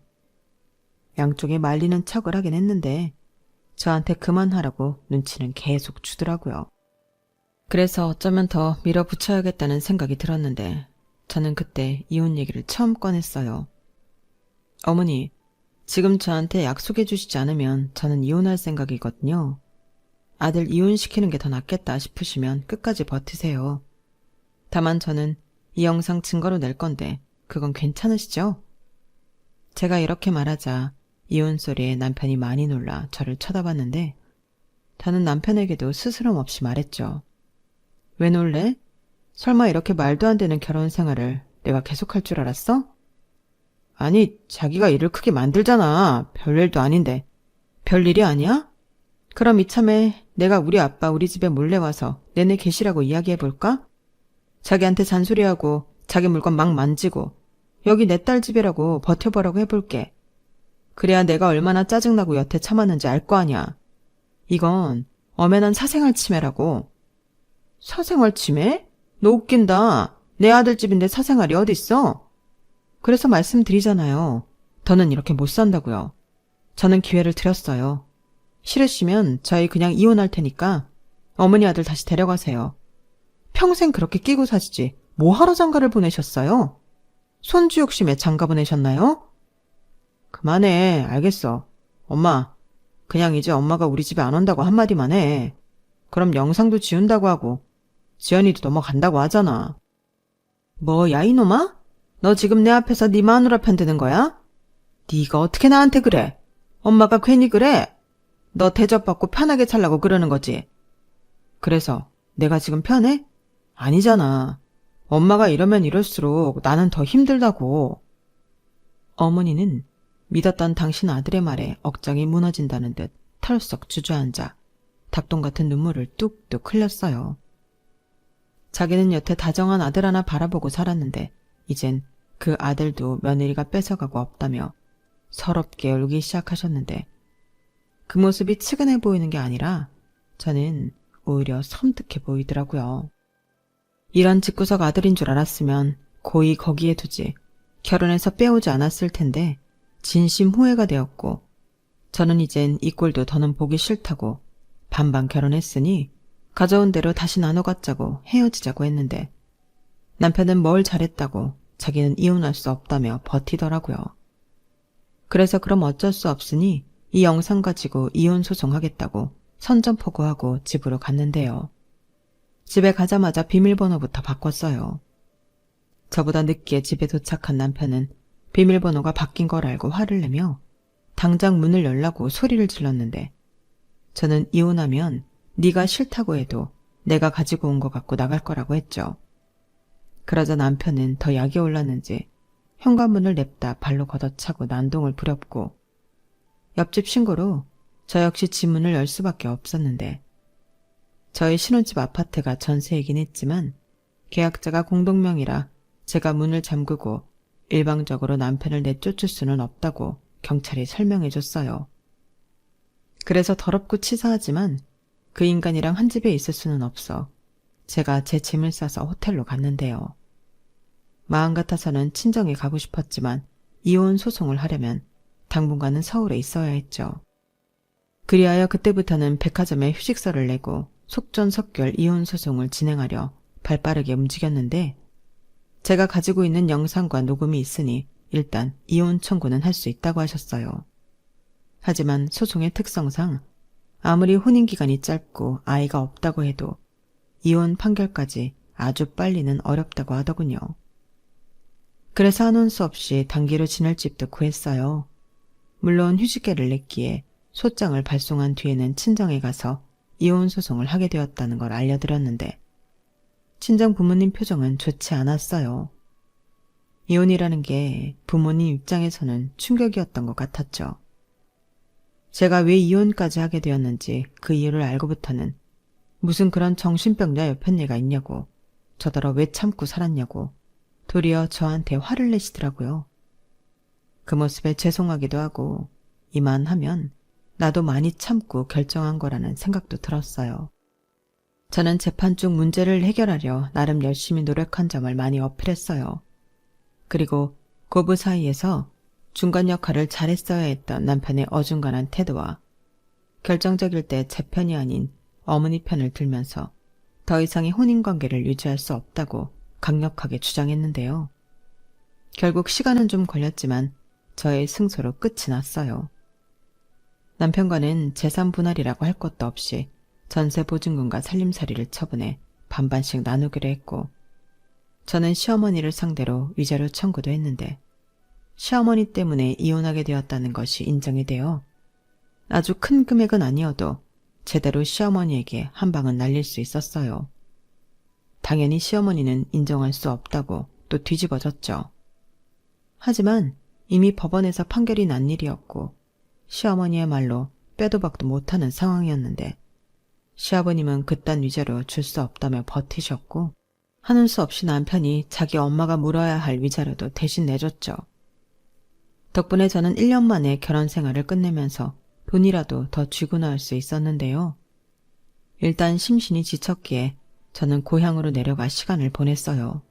양쪽에 말리는 척을 하긴 했는데 저한테 그만하라고 눈치는 계속 주더라고요. 그래서 어쩌면 더 밀어붙여야겠다는 생각이 들었는데 저는 그때 이혼 얘기를 처음 꺼냈어요. 어머니, 지금 저한테 약속해 주시지 않으면 저는 이혼할 생각이거든요. 아들 이혼시키는 게 더 낫겠다 싶으시면 끝까지 버티세요. 다만 저는 이 영상 증거로 낼 건데 그건 괜찮으시죠? 제가 이렇게 말하자 이혼 소리에 남편이 많이 놀라 저를 쳐다봤는데 저는 남편에게도 스스럼 없이 말했죠. 왜 놀래? 설마 이렇게 말도 안 되는 결혼 생활을 내가 계속할 줄 알았어? 아니, 자기가 일을 크게 만들잖아. 별일도 아닌데. 별일이 아니야? 그럼 이참에 내가 우리 아빠 우리 집에 몰래 와서 내내 계시라고 이야기해볼까? 자기한테 잔소리하고 자기 물건 막 만지고 여기 내 딸 집이라고 버텨보라고 해볼게. 그래야 내가 얼마나 짜증나고 여태 참았는지 알 거 아니야. 이건 엄연한 사생활 침해라고. 사생활 침해? 너 웃긴다. 내 아들 집인데 사생활이 어딨어? 그래서 말씀드리잖아요. 더는 이렇게 못 산다고요. 저는 기회를 드렸어요. 싫으시면 저희 그냥 이혼할 테니까 어머니 아들 다시 데려가세요. 평생 그렇게 끼고 사시지 뭐하러 장가를 보내셨어요? 손주 욕심에 장가 보내셨나요? 그만해. 알겠어. 엄마, 그냥 이제 엄마가 우리 집에 안 온다고 한마디만 해. 그럼 영상도 지운다고 하고 지연이도 넘어간다고 하잖아. 뭐, 야 이놈아? 너 지금 내 앞에서 네 마누라 편드는 거야? 네가 어떻게 나한테 그래? 엄마가 괜히 그래? 너 대접받고 편하게 살라고 그러는 거지? 그래서 내가 지금 편해? 아니잖아. 엄마가 이러면 이럴수록 나는 더 힘들다고. 어머니는 믿었던 당신 아들의 말에 억장이 무너진다는 듯 털썩 주저앉아 닭똥 같은 눈물을 뚝뚝 흘렸어요. 자기는 여태 다정한 아들 하나 바라보고 살았는데 이젠 그 아들도 며느리가 뺏어가고 없다며 서럽게 울기 시작하셨는데 그 모습이 측은해 보이는 게 아니라 저는 오히려 섬뜩해 보이더라고요. 이런 집구석 아들인 줄 알았으면 고이 거기에 두지 결혼해서 빼오지 않았을 텐데 진심 후회가 되었고 저는 이젠 이 꼴도 더는 보기 싫다고 반반 결혼했으니 가져온 대로 다시 나눠 갖자고 헤어지자고 했는데 남편은 뭘 잘했다고 자기는 이혼할 수 없다며 버티더라고요. 그래서 그럼 어쩔 수 없으니 이 영상 가지고 이혼 소송하겠다고 선전포고하고 집으로 갔는데요. 집에 가자마자 비밀번호부터 바꿨어요. 저보다 늦게 집에 도착한 남편은 비밀번호가 바뀐 걸 알고 화를 내며 당장 문을 열라고 소리를 질렀는데 저는 이혼하면 네가 싫다고 해도 내가 가지고 온 것 갖고 나갈 거라고 했죠. 그러자 남편은 더 약이 올랐는지 현관문을 냅다 발로 걷어차고 난동을 부렸고 옆집 신고로 저 역시 집 문을 열 수밖에 없었는데 저희 신혼집 아파트가 전세이긴 했지만 계약자가 공동명의라 제가 문을 잠그고 일방적으로 남편을 내쫓을 수는 없다고 경찰이 설명해줬어요. 그래서 더럽고 치사하지만 그 인간이랑 한 집에 있을 수는 없어 제가 제 짐을 싸서 호텔로 갔는데요. 마음 같아서는 친정에 가고 싶었지만 이혼 소송을 하려면 당분간은 서울에 있어야 했죠. 그리하여 그때부터는 백화점에 휴직서를 내고 속전속결 이혼 소송을 진행하려 발빠르게 움직였는데 제가 가지고 있는 영상과 녹음이 있으니 일단 이혼 청구는 할 수 있다고 하셨어요. 하지만 소송의 특성상 아무리 혼인기간이 짧고 아이가 없다고 해도 이혼 판결까지 아주 빨리는 어렵다고 하더군요. 그래서 한원 수 없이 단기로 지낼 집도 구했어요. 물론 휴직계를 냈기에 소장을 발송한 뒤에는 친정에 가서 이혼 소송을 하게 되었다는 걸 알려드렸는데 친정 부모님 표정은 좋지 않았어요. 이혼이라는 게 부모님 입장에서는 충격이었던 것 같았죠. 제가 왜 이혼까지 하게 되었는지 그 이유를 알고부터는 무슨 그런 정신병자 여편네가 있냐고 저더러 왜 참고 살았냐고 도리어 저한테 화를 내시더라고요. 그 모습에 죄송하기도 하고 이만하면 나도 많이 참고 결정한 거라는 생각도 들었어요. 저는 재판 중 문제를 해결하려 나름 열심히 노력한 점을 많이 어필했어요. 그리고 고부 사이에서 중간 역할을 잘했어야 했던 남편의 어중간한 태도와 결정적일 때 제 편이 아닌 어머니 편을 들면서 더 이상의 혼인관계를 유지할 수 없다고 강력하게 주장했는데요. 결국 시간은 좀 걸렸지만 저의 승소로 끝이 났어요. 남편과는 재산 분할이라고 할 것도 없이 전세 보증금과 살림살이를 처분해 반반씩 나누기로 했고 저는 시어머니를 상대로 위자료 청구도 했는데 시어머니 때문에 이혼하게 되었다는 것이 인정이 되어 아주 큰 금액은 아니어도 제대로 시어머니에게 한 방은 날릴 수 있었어요. 당연히 시어머니는 인정할 수 없다고 또 뒤집어졌죠. 하지만 이미 법원에서 판결이 난 일이었고 시어머니의 말로 빼도 박도 못하는 상황이었는데 시아버님은 그딴 위자료 줄 수 없다며 버티셨고 하는 수 없이 남편이 자기 엄마가 물어야 할 위자료도 대신 내줬죠. 덕분에 저는 1년 만에 결혼 생활을 끝내면서 돈이라도 더 쥐고 나올 수 있었는데요. 일단 심신이 지쳤기에 저는 고향으로 내려가 시간을 보냈어요.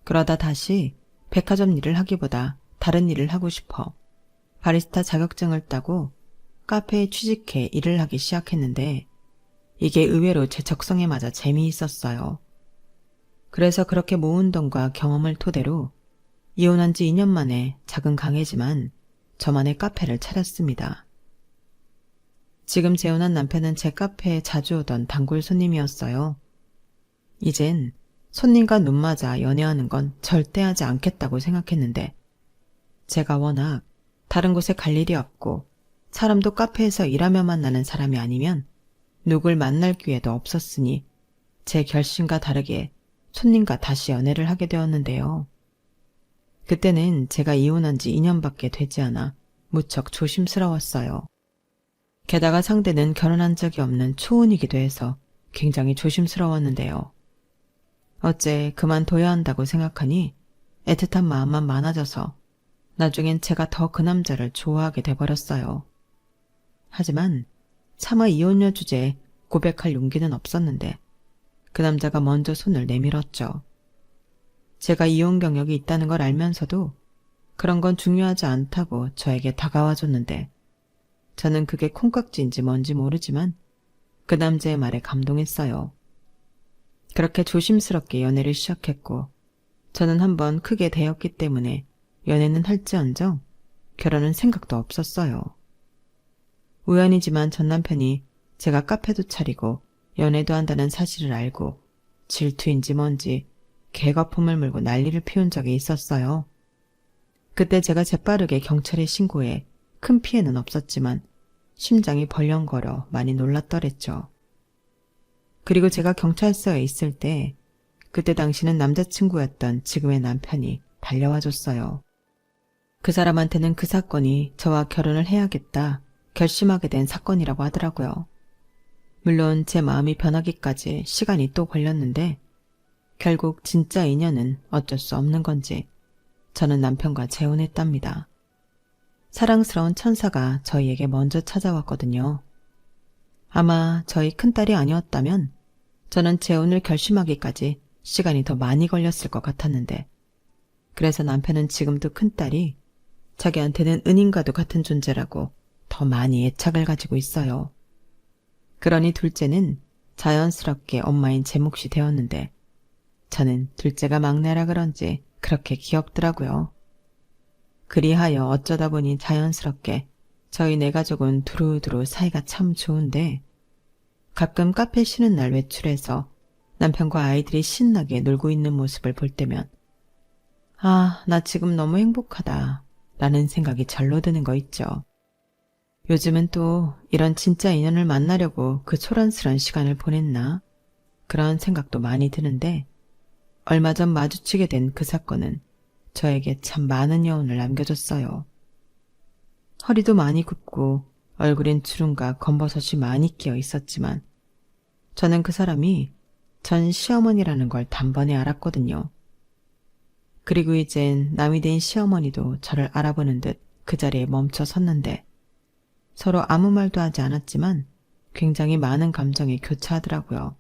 그러다 다시 백화점 일을 하기보다 다른 일을 하고 싶어 바리스타 자격증을 따고 카페에 취직해 일을 하기 시작했는데 이게 의외로 제 적성에 맞아 재미있었어요. 그래서 그렇게 모은 돈과 경험을 토대로 이혼한 지 2년 만에 작은 가게지만 저만의 카페를 차렸습니다. 지금 재혼한 남편은 제 카페에 자주 오던 단골 손님이었어요. 이젠 손님과 눈 맞아 연애하는 건 절대 하지 않겠다고 생각했는데 제가 워낙 다른 곳에 갈 일이 없고 사람도 카페에서 일하며 만나는 사람이 아니면 누굴 만날 기회도 없었으니 제 결심과 다르게 손님과 다시 연애를 하게 되었는데요. 그때는 제가 이혼한 지 2년밖에 되지 않아 무척 조심스러웠어요. 게다가 상대는 결혼한 적이 없는 초혼이기도 해서 굉장히 조심스러웠는데요. 어째 그만둬야 한다고 생각하니 애틋한 마음만 많아져서 나중엔 제가 더 그 남자를 좋아하게 돼버렸어요. 하지만 차마 이혼녀 주제에 고백할 용기는 없었는데 그 남자가 먼저 손을 내밀었죠. 제가 이혼 경력이 있다는 걸 알면서도 그런 건 중요하지 않다고 저에게 다가와줬는데 저는 그게 콩깍지인지 뭔지 모르지만 그 남자의 말에 감동했어요. 그렇게 조심스럽게 연애를 시작했고 저는 한번 크게 대였기 때문에 연애는 할지언정 결혼은 생각도 없었어요. 우연이지만 전 남편이 제가 카페도 차리고 연애도 한다는 사실을 알고 질투인지 뭔지 개거품을 물고 난리를 피운 적이 있었어요. 그때 제가 재빠르게 경찰에 신고해 큰 피해는 없었지만 심장이 벌렁거려 많이 놀랐더랬죠. 그리고 제가 경찰서에 있을 때 그때 당시는 남자친구였던 지금의 남편이 달려와 줬어요. 그 사람한테는 그 사건이 저와 결혼을 해야겠다 결심하게 된 사건이라고 하더라고요. 물론 제 마음이 변하기까지 시간이 또 걸렸는데 결국 진짜 인연은 어쩔 수 없는 건지 저는 남편과 재혼했답니다. 사랑스러운 천사가 저희에게 먼저 찾아왔거든요. 아마 저희 큰딸이 아니었다면 저는 재혼을 결심하기까지 시간이 더 많이 걸렸을 것 같았는데 그래서 남편은 지금도 큰딸이 자기한테는 은인과도 같은 존재라고 더 많이 애착을 가지고 있어요. 그러니 둘째는 자연스럽게 엄마인 제 몫이 되었는데 저는 둘째가 막내라 그런지 그렇게 귀엽더라고요. 그리하여 어쩌다 보니 자연스럽게 저희 네 가족은 두루두루 사이가 참 좋은데 가끔 카페 쉬는 날 외출해서 남편과 아이들이 신나게 놀고 있는 모습을 볼 때면 아, 나 지금 너무 행복하다 라는 생각이 절로 드는 거 있죠. 요즘은 또 이런 진짜 인연을 만나려고 그 소란스런 시간을 보냈나? 그런 생각도 많이 드는데 얼마 전 마주치게 된 그 사건은 저에게 참 많은 여운을 남겨줬어요. 허리도 많이 굽고 얼굴엔 주름과 검버섯이 많이 끼어 있었지만 저는 그 사람이 전 시어머니라는 걸 단번에 알았거든요. 그리고 이젠 남이 된 시어머니도 저를 알아보는 듯 그 자리에 멈춰 섰는데 서로 아무 말도 하지 않았지만 굉장히 많은 감정이 교차하더라고요.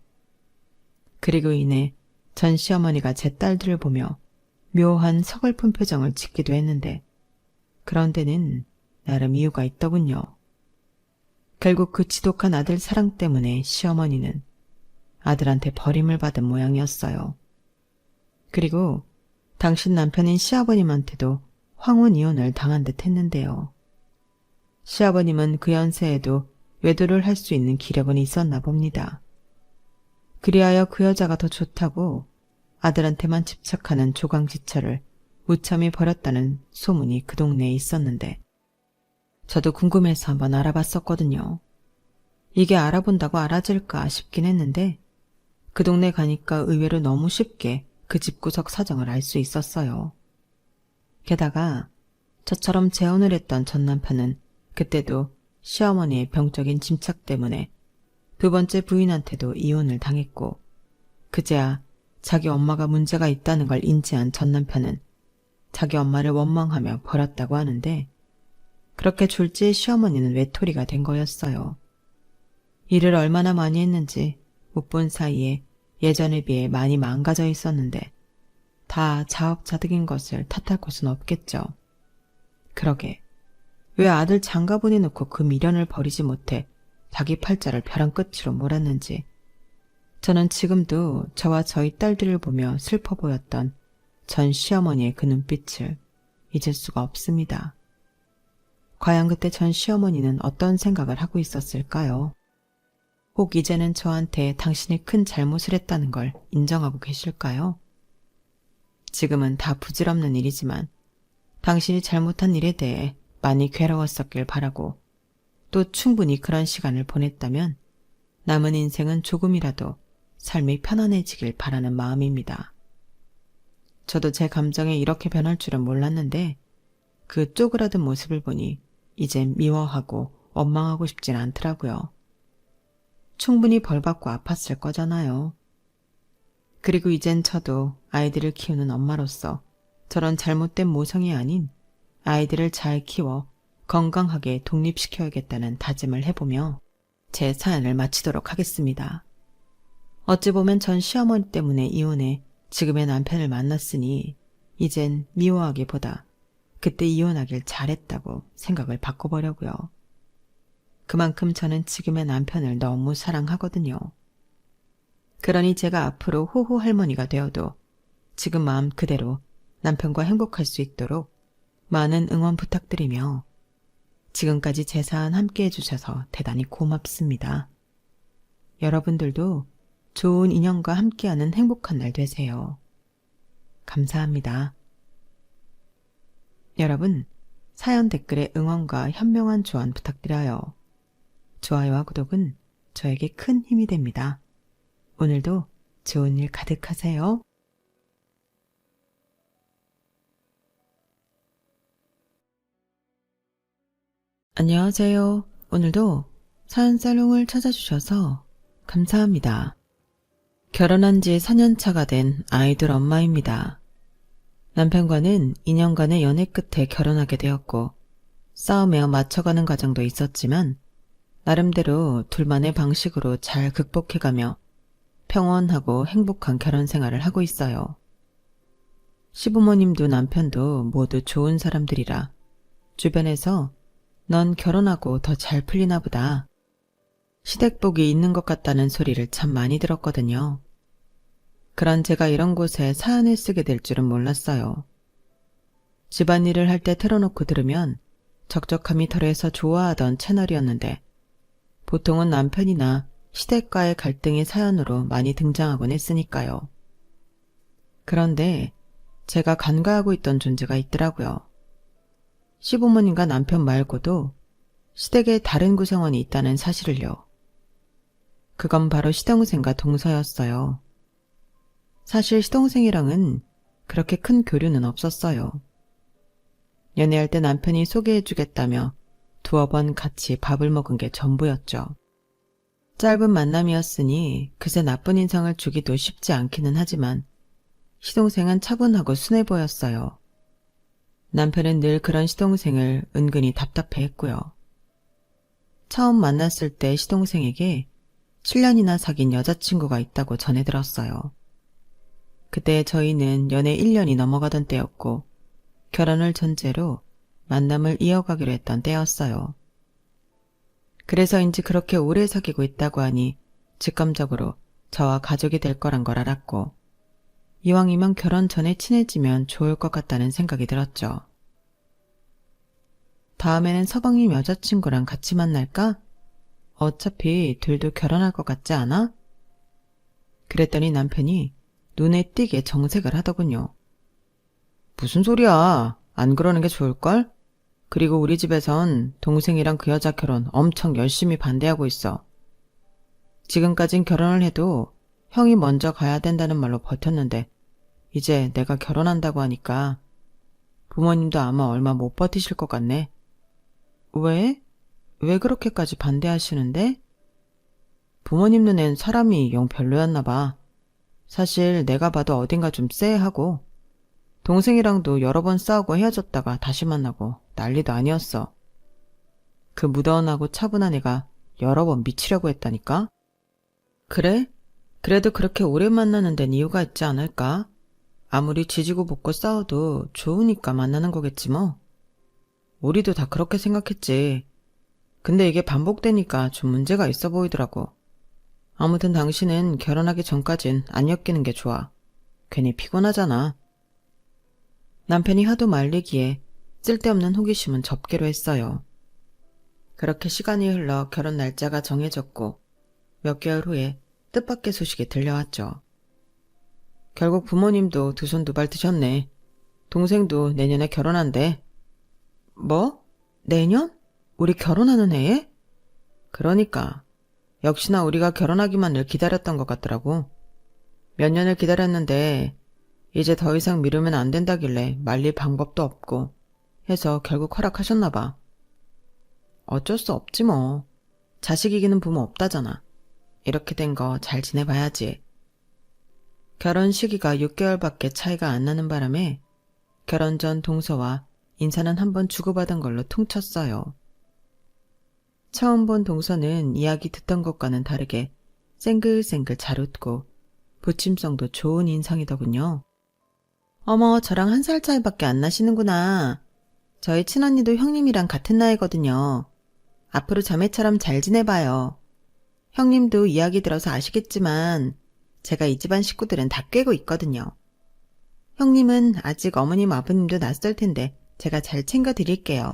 그리고 이내 전 시어머니가 제 딸들을 보며 묘한 서글픈 표정을 짓기도 했는데 그런 데는 나름 이유가 있더군요. 결국 그 지독한 아들 사랑 때문에 시어머니는 아들한테 버림을 받은 모양이었어요. 그리고 당신 남편인 시아버님한테도 황혼 이혼을 당한 듯 했는데요. 시아버님은 그 연세에도 외도를 할 수 있는 기력은 있었나 봅니다. 그리하여 그 여자가 더 좋다고 아들한테만 집착하는 조강지처를 무참히 버렸다는 소문이 그 동네에 있었는데 저도 궁금해서 한번 알아봤었거든요. 이게 알아본다고 알아질까 싶긴 했는데 그 동네 가니까 의외로 너무 쉽게 그 집구석 사정을 알 수 있었어요. 게다가 저처럼 재혼을 했던 전 남편은 그때도 시어머니의 병적인 짐착 때문에 두 번째 부인한테도 이혼을 당했고 그제야 자기 엄마가 문제가 있다는 걸 인지한 전 남편은 자기 엄마를 원망하며 버렸다고 하는데 그렇게 졸지의 시어머니는 외톨이가 된 거였어요. 일을 얼마나 많이 했는지 못 본 사이에 예전에 비해 많이 망가져 있었는데 다 자업자득인 것을 탓할 곳은 없겠죠. 그러게 왜 아들 장가 보내놓고 그 미련을 버리지 못해 자기 팔자를 벼랑 끝으로 몰았는지 저는 지금도 저와 저희 딸들을 보며 슬퍼 보였던 전 시어머니의 그 눈빛을 잊을 수가 없습니다. 과연 그때 전 시어머니는 어떤 생각을 하고 있었을까요? 혹 이제는 저한테 당신이 큰 잘못을 했다는 걸 인정하고 계실까요? 지금은 다 부질없는 일이지만 당신이 잘못한 일에 대해 많이 괴로웠었길 바라고 또 충분히 그런 시간을 보냈다면 남은 인생은 조금이라도 삶이 편안해지길 바라는 마음입니다. 저도 제 감정이 이렇게 변할 줄은 몰랐는데 그 쪼그라든 모습을 보니 이젠 미워하고 원망하고 싶진 않더라고요. 충분히 벌받고 아팠을 거잖아요. 그리고 이젠 저도 아이들을 키우는 엄마로서 저런 잘못된 모성이 아닌 아이들을 잘 키워 건강하게 독립시켜야겠다는 다짐을 해보며 제 사연을 마치도록 하겠습니다. 어찌 보면 전 시어머니 때문에 이혼해 지금의 남편을 만났으니 이젠 미워하기보다 그때 이혼하길 잘했다고 생각을 바꿔보려고요. 그만큼 저는 지금의 남편을 너무 사랑하거든요. 그러니 제가 앞으로 호호 할머니가 되어도 지금 마음 그대로 남편과 행복할 수 있도록 많은 응원 부탁드리며 지금까지 제 사연 함께 해주셔서 대단히 고맙습니다. 여러분들도 좋은 인연과 함께하는 행복한 날 되세요. 감사합니다. 여러분, 사연 댓글에 응원과 현명한 조언 부탁드려요. 좋아요와 구독은 저에게 큰 힘이 됩니다. 오늘도 좋은 일 가득하세요. 안녕하세요. 오늘도 사연 살롱을 찾아주셔서 감사합니다. 결혼한 지 4년차가 된 아이들 엄마입니다. 남편과는 2년간의 연애 끝에 결혼하게 되었고 싸우며 맞춰가는 과정도 있었지만 나름대로 둘만의 방식으로 잘 극복해가며 평온하고 행복한 결혼 생활을 하고 있어요. 시부모님도 남편도 모두 좋은 사람들이라 주변에서 넌 결혼하고 더 잘 풀리나 보다. 시댁복이 있는 것 같다는 소리를 참 많이 들었거든요. 그런 제가 이런 곳에 사연을 쓰게 될 줄은 몰랐어요. 집안일을 할 때 틀어놓고 들으면 적적함이 덜해서 좋아하던 채널이었는데 보통은 남편이나 시댁과의 갈등의 사연으로 많이 등장하곤 했으니까요. 그런데 제가 간과하고 있던 존재가 있더라고요. 시부모님과 남편 말고도 시댁에 다른 구성원이 있다는 사실을요. 그건 바로 시동생과 동서였어요. 사실 시동생이랑은 그렇게 큰 교류는 없었어요. 연애할 때 남편이 소개해주겠다며 두어 번 같이 밥을 먹은 게 전부였죠. 짧은 만남이었으니 그새 나쁜 인상을 주기도 쉽지 않기는 하지만 시동생은 차분하고 순해 보였어요. 남편은 늘 그런 시동생을 은근히 답답해했고요. 처음 만났을 때 시동생에게 7년이나 사귄 여자친구가 있다고 전해 들었어요. 그때 저희는 연애 1년이 넘어가던 때였고 결혼을 전제로 만남을 이어가기로 했던 때였어요. 그래서인지 그렇게 오래 사귀고 있다고 하니 직감적으로 저와 가족이 될 거란 걸 알았고 이왕이면 결혼 전에 친해지면 좋을 것 같다는 생각이 들었죠. 다음에는 서방님 여자친구랑 같이 만날까? 어차피 둘도 결혼할 것 같지 않아? 그랬더니 남편이 눈에 띄게 정색을 하더군요. 무슨 소리야. 안 그러는 게 좋을걸? 그리고 우리 집에선 동생이랑 그 여자 결혼 엄청 열심히 반대하고 있어. 지금까진 결혼을 해도 형이 먼저 가야 된다는 말로 버텼는데 이제 내가 결혼한다고 하니까 부모님도 아마 얼마 못 버티실 것 같네. 왜? 왜 그렇게까지 반대하시는데? 부모님 눈엔 사람이 영 별로였나 봐. 사실 내가 봐도 어딘가 좀 쎄하고 동생이랑도 여러 번 싸우고 헤어졌다가 다시 만나고 난리도 아니었어. 그 무던하고 차분한 애가 여러 번 미치려고 했다니까? 그래? 그래도 그렇게 오래 만나는 데는 이유가 있지 않을까? 아무리 지지고 볶고 싸워도 좋으니까 만나는 거겠지 뭐. 우리도 다 그렇게 생각했지. 근데 이게 반복되니까 좀 문제가 있어 보이더라고. 아무튼 당신은 결혼하기 전까진 안 엮이는 게 좋아. 괜히 피곤하잖아. 남편이 하도 말리기에 쓸데없는 호기심은 접기로 했어요. 그렇게 시간이 흘러 결혼 날짜가 정해졌고 몇 개월 후에 뜻밖의 소식이 들려왔죠. 결국 부모님도 두 손 두 발 드셨네. 동생도 내년에 결혼한대. 뭐? 내년? 우리 결혼하는 해에? 그러니까 역시나 우리가 결혼하기만을 기다렸던 것 같더라고. 몇 년을 기다렸는데 이제 더 이상 미루면 안 된다길래 말릴 방법도 없고 해서 결국 허락하셨나 봐. 어쩔 수 없지 뭐. 자식 이기는 부모 없다잖아. 이렇게 된 거 잘 지내봐야지. 결혼 시기가 6개월밖에 차이가 안 나는 바람에 결혼 전 동서와 인사는 한 번 주고받은 걸로 퉁쳤어요. 처음 본 동서는 이야기 듣던 것과는 다르게 쌩글쌩글 잘 웃고 부침성도 좋은 인상이더군요. 어머, 저랑 1살 차이밖에 안 나시는구나. 저희 친언니도 형님이랑 같은 나이거든요. 앞으로 자매처럼 잘 지내봐요. 형님도 이야기 들어서 아시겠지만 제가 이 집안 식구들은 다 꿰고 있거든요. 형님은 아직 어머님 아버님도 낯설 텐데 제가 잘 챙겨드릴게요.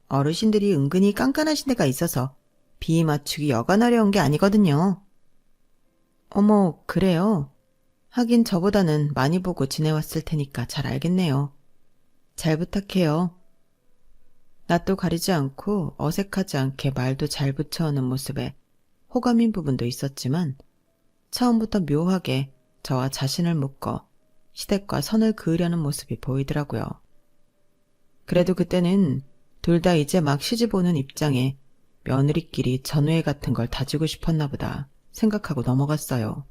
어르신들이 은근히 깐깐하신 데가 있어서 비위 맞추기 여간 어려운 게 아니거든요. 어머, 그래요? 하긴 저보다는 많이 보고 지내왔을 테니까 잘 알겠네요. 잘 부탁해요. 낯도 가리지 않고 어색하지 않게 말도 잘 붙여오는 모습에 호감인 부분도 있었지만 처음부터 묘하게 저와 자신을 묶어 시댁과 선을 그으려는 모습이 보이더라고요. 그래도 그때는 둘 다 이제 막 시집 오는 입장에 며느리끼리 전우회 같은 걸 다지고 싶었나 보다 생각하고 넘어갔어요.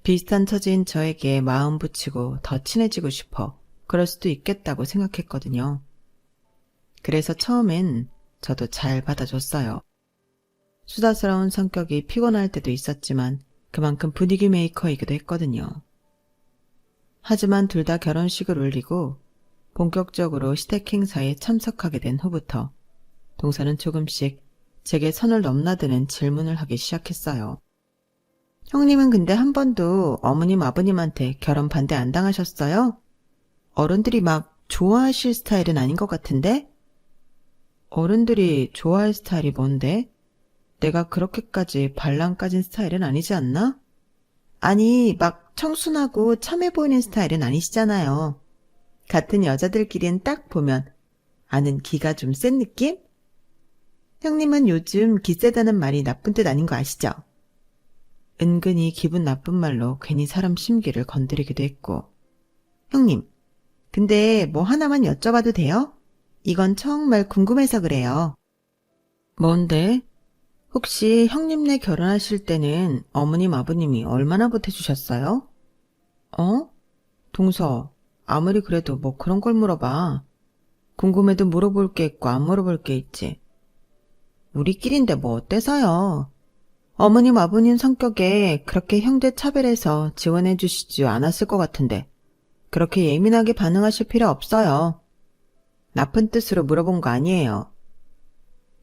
비슷한 처지인 저에게 마음 붙이고 더 친해지고 싶어 그럴 수도 있겠다고 생각했거든요. 그래서 처음엔 저도 잘 받아줬어요. 수다스러운 성격이 피곤할 때도 있었지만 그만큼 분위기 메이커이기도 했거든요. 하지만 둘 다 결혼식을 올리고 본격적으로 시댁 행사에 참석하게 된 후부터 동서는 조금씩 제게 선을 넘나드는 질문을 하기 시작했어요. 형님은 근데 한 번도 어머님 아버님한테 결혼 반대 안 당하셨어요? 어른들이 막 좋아하실 스타일은 아닌 것 같은데? 어른들이 좋아할 스타일이 뭔데? 내가 그렇게까지 발랑 까진 스타일은 아니지 않나? 아니, 막 청순하고 참해 보이는 스타일은 아니시잖아요. 같은 여자들끼리는 딱 보면 아는 기가 좀 센 느낌? 형님은 요즘 기 세다는 말이 나쁜 뜻 아닌 거 아시죠? 은근히 기분 나쁜 말로 괜히 사람 심기를 건드리기도 했고. 형님, 근데 뭐 하나만 여쭤봐도 돼요? 이건 정말 궁금해서 그래요. 뭔데? 혹시 형님네 결혼하실 때는 어머님 아버님이 얼마나 보태주셨어요? 어? 동서, 아무리 그래도 뭐 그런 걸 물어봐. 궁금해도 물어볼 게 있고 안 물어볼 게 있지. 우리끼리인데 뭐 어때서요? 어머님 아버님 성격에 그렇게 형제 차별해서 지원해 주시지 않았을 것 같은데 그렇게 예민하게 반응하실 필요 없어요. 나쁜 뜻으로 물어본 거 아니에요.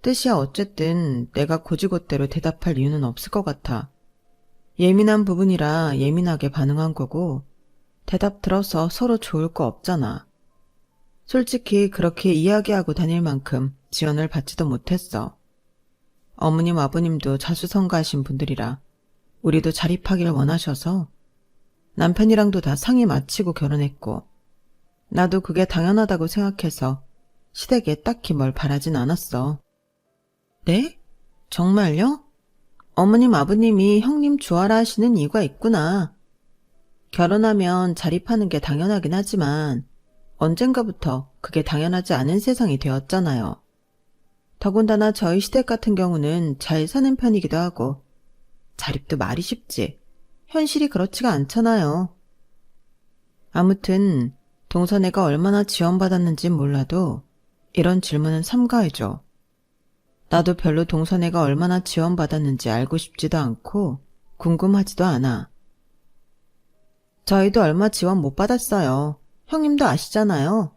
뜻이야 어쨌든 내가 고지고대로 대답할 이유는 없을 것 같아. 예민한 부분이라 예민하게 반응한 거고 대답 들어서 서로 좋을 거 없잖아. 솔직히 그렇게 이야기하고 다닐 만큼 지원을 받지도 못했어. 어머님 아버님도 자수성가하신 분들이라 우리도 자립하길 원하셔서 남편이랑도 다 상의 마치고 결혼했고 나도 그게 당연하다고 생각해서 시댁에 딱히 뭘 바라진 않았어. 네? 정말요? 어머님 아버님이 형님 좋아라 하시는 이유가 있구나. 결혼하면 자립하는 게 당연하긴 하지만 언젠가부터 그게 당연하지 않은 세상이 되었잖아요. 더군다나 저희 시댁 같은 경우는 잘 사는 편이기도 하고 자립도 말이 쉽지 현실이 그렇지가 않잖아요. 아무튼 동서네가 얼마나 지원받았는진 몰라도 이런 질문은 삼가해줘. 나도 별로 동서네가 얼마나 지원받았는지 알고 싶지도 않고 궁금하지도 않아. 저희도 얼마 지원 못 받았어요. 형님도 아시잖아요.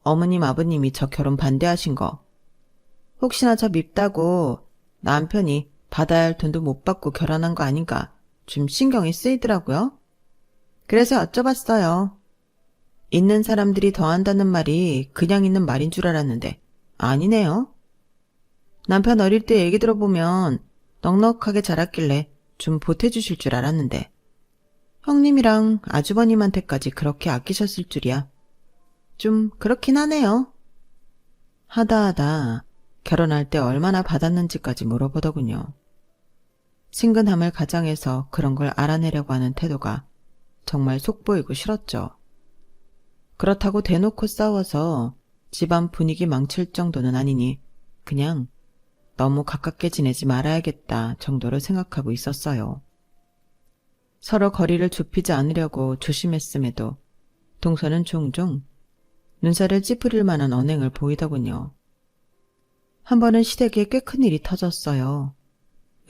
어머님 아버님이 저 결혼 반대하신 거. 혹시나 저 밉다고 남편이 받아야 할 돈도 못 받고 결혼한 거 아닌가 좀 신경이 쓰이더라고요. 그래서 여쭤봤어요. 있는 사람들이 더 한다는 말이 그냥 있는 말인 줄 알았는데 아니네요. 남편 어릴 때 얘기 들어보면 넉넉하게 자랐길래 좀 보태주실 줄 알았는데 형님이랑 아주버님한테까지 그렇게 아끼셨을 줄이야. 좀 그렇긴 하네요. 하다 결혼할 때 얼마나 받았는지까지 물어보더군요. 친근함을 가장해서 그런 걸 알아내려고 하는 태도가 정말 속보이고 싫었죠. 그렇다고 대놓고 싸워서 집안 분위기 망칠 정도는 아니니 그냥 너무 가깝게 지내지 말아야겠다 정도로 생각하고 있었어요. 서로 거리를 좁히지 않으려고 조심했음에도 동서는 종종 눈살을 찌푸릴 만한 언행을 보이더군요. 한 번은 시댁에 꽤 큰 일이 터졌어요.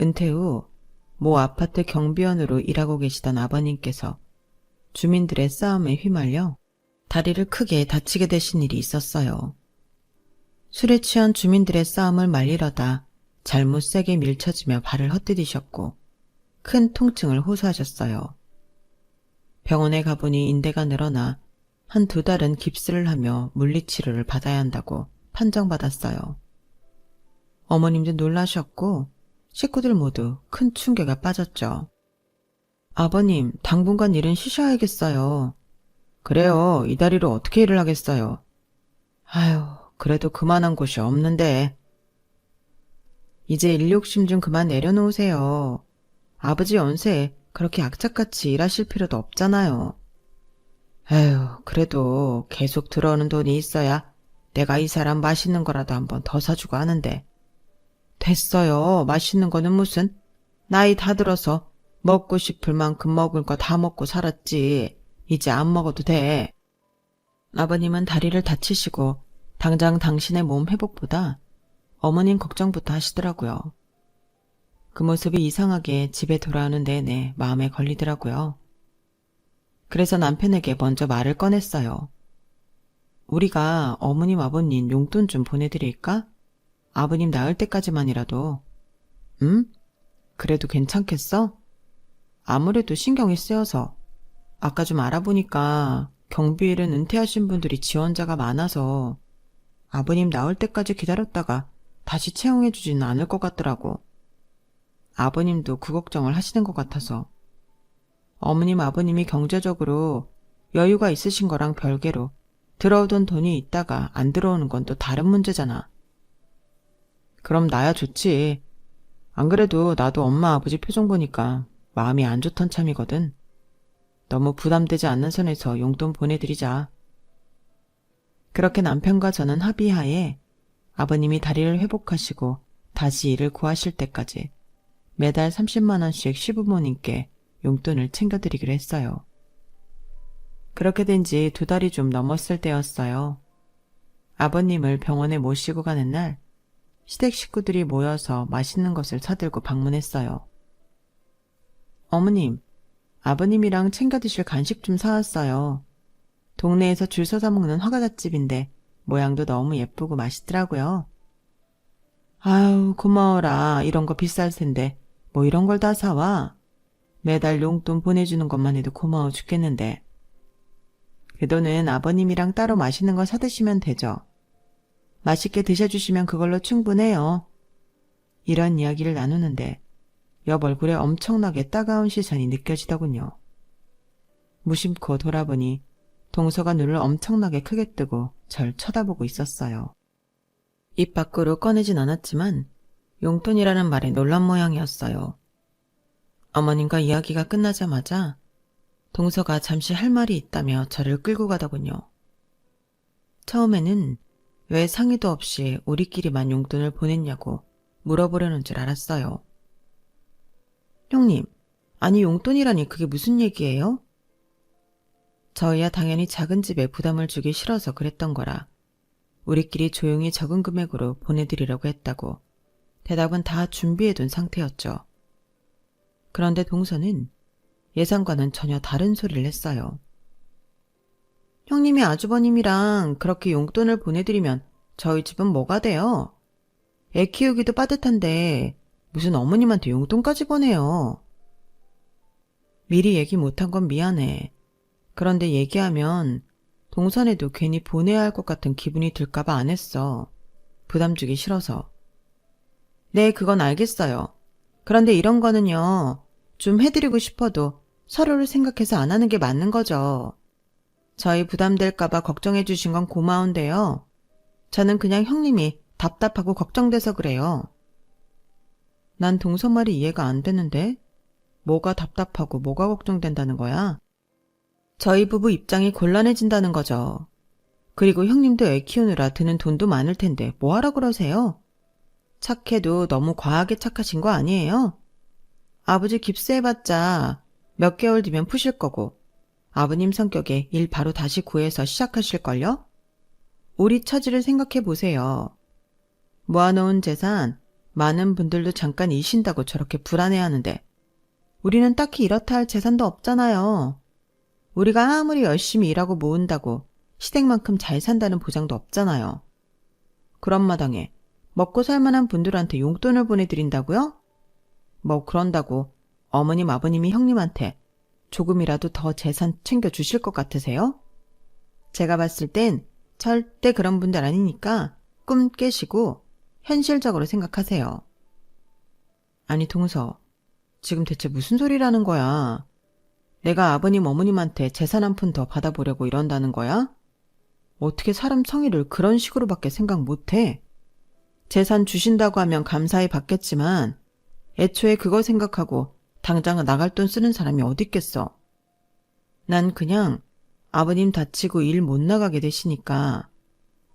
은퇴 후 모 아파트 경비원으로 일하고 계시던 아버님께서 주민들의 싸움에 휘말려 다리를 크게 다치게 되신 일이 있었어요. 술에 취한 주민들의 싸움을 말리려다 잘못 세게 밀쳐지며 발을 헛디디셨고 큰 통증을 호소하셨어요. 병원에 가보니 인대가 늘어나 한 2달은 깁스를 하며 물리치료를 받아야 한다고 판정받았어요. 어머님도 놀라셨고 식구들 모두 큰 충격에 빠졌죠. 아버님, 당분간 일은 쉬셔야겠어요. 그래요, 이 다리로 어떻게 일을 하겠어요. 아유, 그래도 그만한 곳이 없는데. 이제 일 욕심 좀 그만 내려놓으세요. 아버지 연세에 그렇게 악착같이 일하실 필요도 없잖아요. 에휴, 그래도 계속 들어오는 돈이 있어야 내가 이 사람 맛있는 거라도 한번 더 사주고 하는데. 됐어요. 맛있는 거는 무슨. 나이 다 들어서 먹고 싶을 만큼 먹을 거 다 먹고 살았지. 이제 안 먹어도 돼. 아버님은 다리를 다치시고 당장 당신의 몸 회복보다 어머님 걱정부터 하시더라고요. 그 모습이 이상하게 집에 돌아오는 내내 마음에 걸리더라고요. 그래서 남편에게 먼저 말을 꺼냈어요. 우리가 어머님 아버님 용돈 좀 보내드릴까? 아버님 나을 때까지만이라도. 응? 그래도 괜찮겠어? 아무래도 신경이 쓰여서. 아까 좀 알아보니까 경비일은 은퇴하신 분들이 지원자가 많아서 아버님 나을 때까지 기다렸다가 다시 채용해주지는 않을 것 같더라고. 아버님도 그 걱정을 하시는 것 같아서. 어머님 아버님이 경제적으로 여유가 있으신 거랑 별개로 들어오던 돈이 있다가 안 들어오는 건 또 다른 문제잖아. 그럼 나야 좋지. 안 그래도 나도 엄마 아버지 표정 보니까 마음이 안 좋던 참이거든. 너무 부담되지 않는 선에서 용돈 보내드리자. 그렇게 남편과 저는 합의하에 아버님이 다리를 회복하시고 다시 일을 구하실 때까지 매달 30만 원씩 시부모님께 용돈을 챙겨드리기로 했어요. 그렇게 된 지 2달이 좀 넘었을 때였어요. 아버님을 병원에 모시고 가는 날 시댁 식구들이 모여서 맛있는 것을 사들고 방문했어요. 어머님, 아버님이랑 챙겨 드실 간식 좀 사왔어요. 동네에서 줄 서서 먹는 화과자집인데 모양도 너무 예쁘고 맛있더라고요. 아유, 고마워라. 이런 거 비쌀 텐데 뭐 이런 걸 다 사와. 매달 용돈 보내주는 것만 해도 고마워 죽겠는데. 그 돈은 아버님이랑 따로 맛있는 거 사드시면 되죠. 맛있게 드셔주시면 그걸로 충분해요. 이런 이야기를 나누는데 옆 얼굴에 엄청나게 따가운 시선이 느껴지더군요. 무심코 돌아보니 동서가 눈을 엄청나게 크게 뜨고 절 쳐다보고 있었어요. 입 밖으로 꺼내진 않았지만 용돈이라는 말에 놀란 모양이었어요. 어머님과 이야기가 끝나자마자 동서가 잠시 할 말이 있다며 저를 끌고 가더군요. 처음에는 왜 상의도 없이 우리끼리만 용돈을 보냈냐고 물어보려는 줄 알았어요. 형님, 아니 용돈이라니 그게 무슨 얘기예요? 저희야 당연히 작은 집에 부담을 주기 싫어서 그랬던 거라 우리끼리 조용히 적은 금액으로 보내드리려고 했다고 대답은 다 준비해둔 상태였죠. 그런데 동서는 예상과는 전혀 다른 소리를 했어요. 형님이 아주버님이랑 그렇게 용돈을 보내드리면 저희 집은 뭐가 돼요? 애 키우기도 빠듯한데 무슨 어머님한테 용돈까지 보내요. 미리 얘기 못한 건 미안해. 그런데 얘기하면 동선에도 괜히 보내야 할 것 같은 기분이 들까봐 안 했어. 부담 주기 싫어서. 네, 그건 알겠어요. 그런데 이런 거는요, 좀 해드리고 싶어도 서로를 생각해서 안 하는 게 맞는 거죠. 저희 부담될까봐 걱정해 주신 건 고마운데요. 저는 그냥 형님이 답답하고 걱정돼서 그래요. 난 동선 말이 이해가 안 되는데 뭐가 답답하고 뭐가 걱정된다는 거야? 저희 부부 입장이 곤란해진다는 거죠. 그리고 형님도 애 키우느라 드는 돈도 많을 텐데 뭐하러 그러세요? 착해도 너무 과하게 착하신 거 아니에요? 아버지 깁스해봤자 몇 개월 뒤면 푸실 거고 아버님 성격에 일 바로 다시 구해서 시작하실걸요? 우리 처지를 생각해 보세요. 모아놓은 재산 많은 분들도 잠깐 이신다고 저렇게 불안해하는데 우리는 딱히 이렇다 할 재산도 없잖아요. 우리가 아무리 열심히 일하고 모은다고 시댁만큼 잘 산다는 보장도 없잖아요. 그런 마당에 먹고 살만한 분들한테 용돈을 보내드린다고요? 뭐 그런다고 어머님 아버님이 형님한테 조금이라도 더 재산 챙겨주실 것 같으세요? 제가 봤을 땐 절대 그런 분들 아니니까 꿈 깨시고 현실적으로 생각하세요. 아니 동서, 지금 대체 무슨 소리라는 거야? 내가 아버님 어머님한테 재산 한 푼 더 받아보려고 이런다는 거야? 어떻게 사람 성의를 그런 식으로밖에 생각 못해? 재산 주신다고 하면 감사히 받겠지만 애초에 그거 생각하고 당장 나갈 돈 쓰는 사람이 어딨겠어. 난 그냥 아버님 다치고 일 못 나가게 되시니까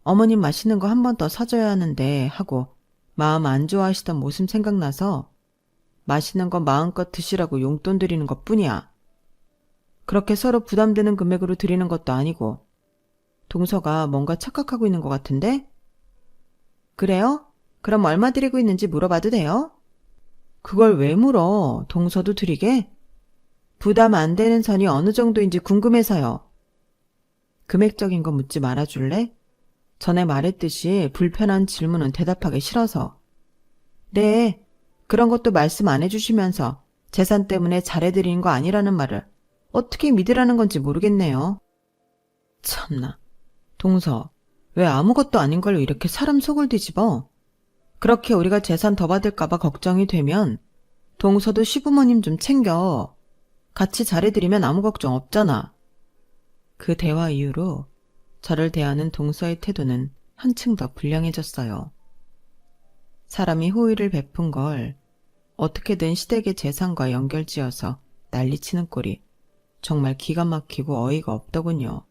어머님 맛있는 거 한 번 더 사줘야 하는데 하고 마음 안 좋아하시던 모습 생각나서 맛있는 거 마음껏 드시라고 용돈 드리는 것 뿐이야. 그렇게 서로 부담되는 금액으로 드리는 것도 아니고. 동서가 뭔가 착각하고 있는 것 같은데? 그래요? 그럼 얼마 드리고 있는지 물어봐도 돼요? 그걸 왜 물어? 동서도 드리게? 부담 안 되는 선이 어느 정도인지 궁금해서요. 금액적인 거 묻지 말아줄래? 전에 말했듯이 불편한 질문은 대답하기 싫어서. 네, 그런 것도 말씀 안 해주시면서 재산 때문에 잘해드리는 거 아니라는 말을 어떻게 믿으라는 건지 모르겠네요. 참나, 동서, 왜 아무것도 아닌 걸로 이렇게 사람 속을 뒤집어? 그렇게 우리가 재산 더 받을까봐 걱정이 되면 동서도 시부모님 좀 챙겨. 같이 잘해드리면 아무 걱정 없잖아. 그 대화 이후로 저를 대하는 동서의 태도는 한층 더 불량해졌어요. 사람이 호의를 베푼 걸 어떻게든 시댁의 재산과 연결지어서 난리치는 꼴이 정말 기가 막히고 어이가 없더군요.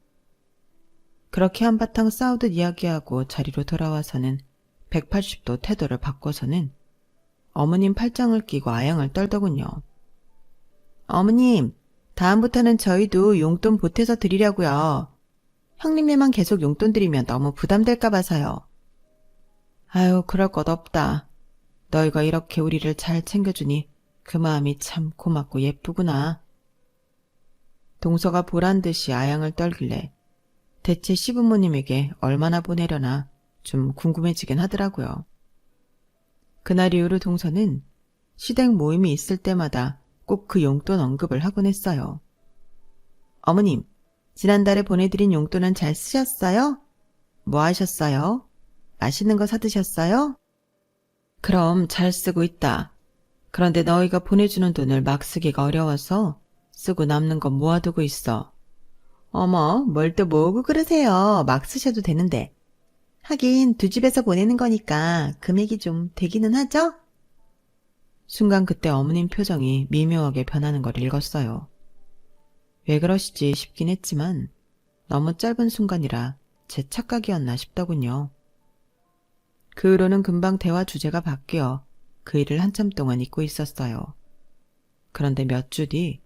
그렇게 한바탕 싸우듯 이야기하고 자리로 돌아와서는 180도 태도를 바꿔서는 어머님 팔짱을 끼고 아양을 떨더군요. 어머님, 다음부터는 저희도 용돈 보태서 드리려고요. 형님네만 계속 용돈 드리면 너무 부담될까 봐서요. 아유, 그럴 것 없다. 너희가 이렇게 우리를 잘 챙겨주니 그 마음이 참 고맙고 예쁘구나. 동서가 보란듯이 아양을 떨길래 대체 시부모님에게 얼마나 보내려나 좀 궁금해지긴 하더라고요. 그날 이후로 동서는 시댁 모임이 있을 때마다 꼭 그 용돈 언급을 하곤 했어요. 어머님, 지난달에 보내드린 용돈은 잘 쓰셨어요? 뭐 하셨어요? 맛있는 거 사드셨어요? 그럼 잘 쓰고 있다. 그런데 너희가 보내주는 돈을 막 쓰기가 어려워서 쓰고 남는 건 모아두고 있어. 어머, 뭘 또 모으고 그러세요. 막 쓰셔도 되는데. 하긴 두 집에서 보내는 거니까 금액이 좀 되기는 하죠? 순간 그때 어머님 표정이 미묘하게 변하는 걸 읽었어요. 왜 그러시지 싶긴 했지만 너무 짧은 순간이라 제 착각이었나 싶더군요. 그 후로는 금방 대화 주제가 바뀌어 그 일을 한참 동안 잊고 있었어요. 그런데 몇 주 뒤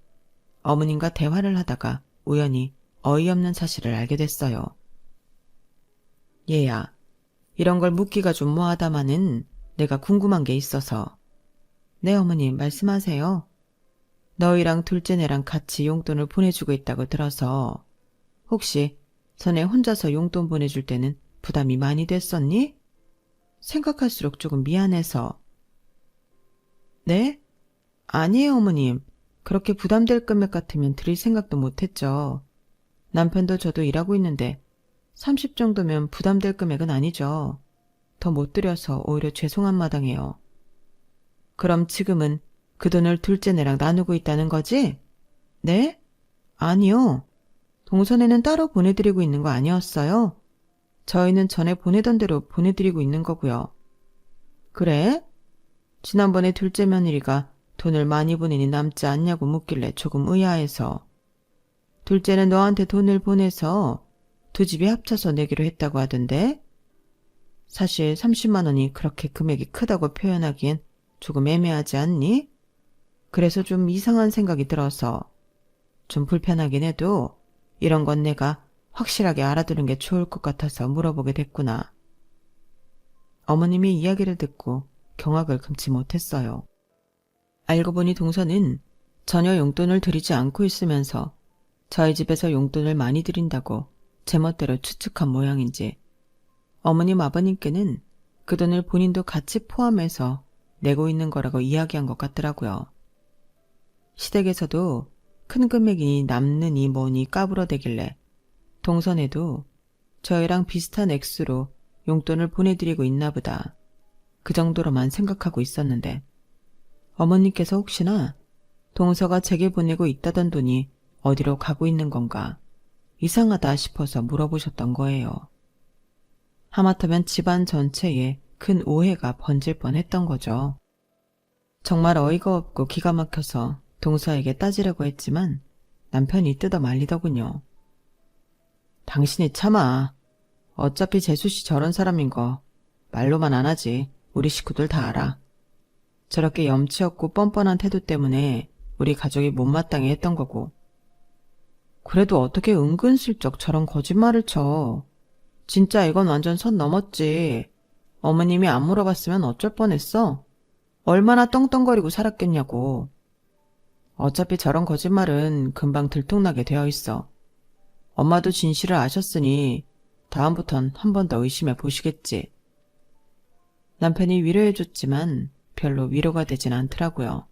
어머님과 대화를 하다가 우연히 어이없는 사실을 알게 됐어요. 얘야, 이런 걸 묻기가 좀 뭐하다마는 내가 궁금한 게 있어서. 네, 어머님, 말씀하세요. 너희랑 둘째네랑 같이 용돈을 보내주고 있다고 들어서 혹시 전에 혼자서 용돈 보내줄 때는 부담이 많이 됐었니? 생각할수록 조금 미안해서. 네? 아니에요, 어머님. 그렇게 부담될 금액 같으면 드릴 생각도 못했죠. 남편도 저도 일하고 있는데 30 정도면 부담될 금액은 아니죠. 더 못 드려서 오히려 죄송한 마당이에요. 그럼 지금은 그 돈을 둘째네랑 나누고 있다는 거지? 네? 아니요. 동선에는 따로 보내드리고 있는 거 아니었어요? 저희는 전에 보내던 대로 보내드리고 있는 거고요. 그래? 지난번에 둘째 며느리가 돈을 많이 보내니 남지 않냐고 묻길래 조금 의아해서. 둘째는 너한테 돈을 보내서 두 집이 합쳐서 내기로 했다고 하던데? 사실 30만 원이 그렇게 금액이 크다고 표현하기엔 조금 애매하지 않니? 그래서 좀 이상한 생각이 들어서. 좀 불편하긴 해도 이런 건 내가 확실하게 알아두는 게 좋을 것 같아서 물어보게 됐구나. 어머님이 이야기를 듣고 경악을 금치 못했어요. 알고 보니 동서는 전혀 용돈을 드리지 않고 있으면서 저희 집에서 용돈을 많이 드린다고 제멋대로 추측한 모양인지 어머님 아버님께는 그 돈을 본인도 같이 포함해서 내고 있는 거라고 이야기한 것 같더라고요. 시댁에서도 큰 금액이 남느니 뭐니 까불어대길래 동선에도 저희랑 비슷한 액수로 용돈을 보내드리고 있나 보다. 그 정도로만 생각하고 있었는데 어머님께서 혹시나 동서가 제게 보내고 있다던 돈이 어디로 가고 있는 건가 이상하다 싶어서 물어보셨던 거예요. 하마터면 집안 전체에 큰 오해가 번질 뻔했던 거죠. 정말 어이가 없고 기가 막혀서 동서에게 따지려고 했지만 남편이 뜯어 말리더군요. 당신이 참아. 어차피 재수씨 저런 사람인 거 말로만 안 하지. 우리 식구들 다 알아. 저렇게 염치 없고 뻔뻔한 태도 때문에 우리 가족이 못마땅해 했던 거고. 그래도 어떻게 은근슬쩍 저런 거짓말을 쳐. 진짜 이건 완전 선 넘었지. 어머님이 안 물어봤으면 어쩔 뻔했어. 얼마나 떵떵거리고 살았겠냐고. 어차피 저런 거짓말은 금방 들통나게 되어 있어. 엄마도 진실을 아셨으니 다음부턴 한 번 더 의심해 보시겠지. 남편이 위로해줬지만 별로 위로가 되진 않더라고요.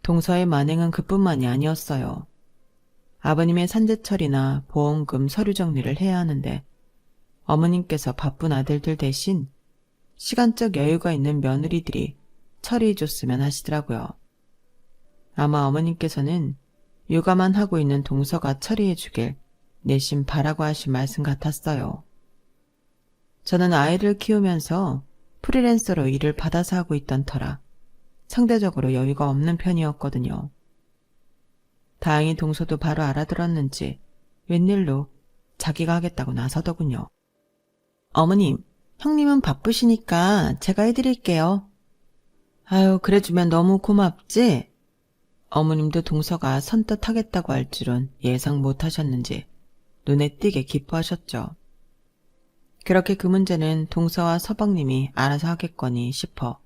동서의 만행은 그뿐만이 아니었어요. 아버님의 산재처리나 보험금 서류 정리를 해야 하는데 어머님께서 바쁜 아들들 대신 시간적 여유가 있는 며느리들이 처리해줬으면 하시더라고요. 아마 어머님께서는 육아만 하고 있는 동서가 처리해주길 내심 바라고 하신 말씀 같았어요. 저는 아이를 키우면서 프리랜서로 일을 받아서 하고 있던 터라 상대적으로 여유가 없는 편이었거든요. 다행히 동서도 바로 알아들었는지 웬일로 자기가 하겠다고 나서더군요. 어머님, 형님은 바쁘시니까 제가 해드릴게요. 아유, 그래주면 너무 고맙지? 어머님도 동서가 선뜻 하겠다고 할 줄은 예상 못하셨는지 눈에 띄게 기뻐하셨죠. 그렇게 그 문제는 동서와 서방님이 알아서 하겠거니 싶어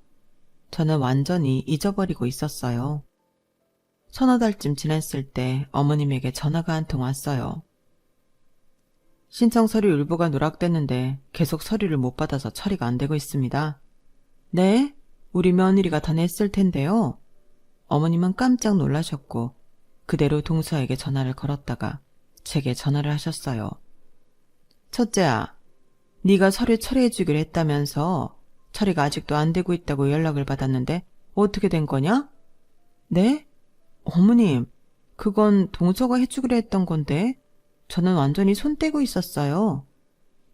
저는 완전히 잊어버리고 있었어요. 서너 달쯤 지났을 때 어머님에게 전화가 한 통 왔어요. 신청 서류 일부가 누락됐는데 계속 서류를 못 받아서 처리가 안 되고 있습니다. 네? 우리 며느리가 다 냈을 텐데요. 어머님은 깜짝 놀라셨고 그대로 동서에게 전화를 걸었다가 제게 전화를 하셨어요. 첫째야, 네가 서류 처리해주기로 했다면서 처리가 아직도 안 되고 있다고 연락을 받았는데 어떻게 된 거냐? 네? 어머님, 그건 동서가 해주기로 했던 건데 저는 완전히 손 떼고 있었어요.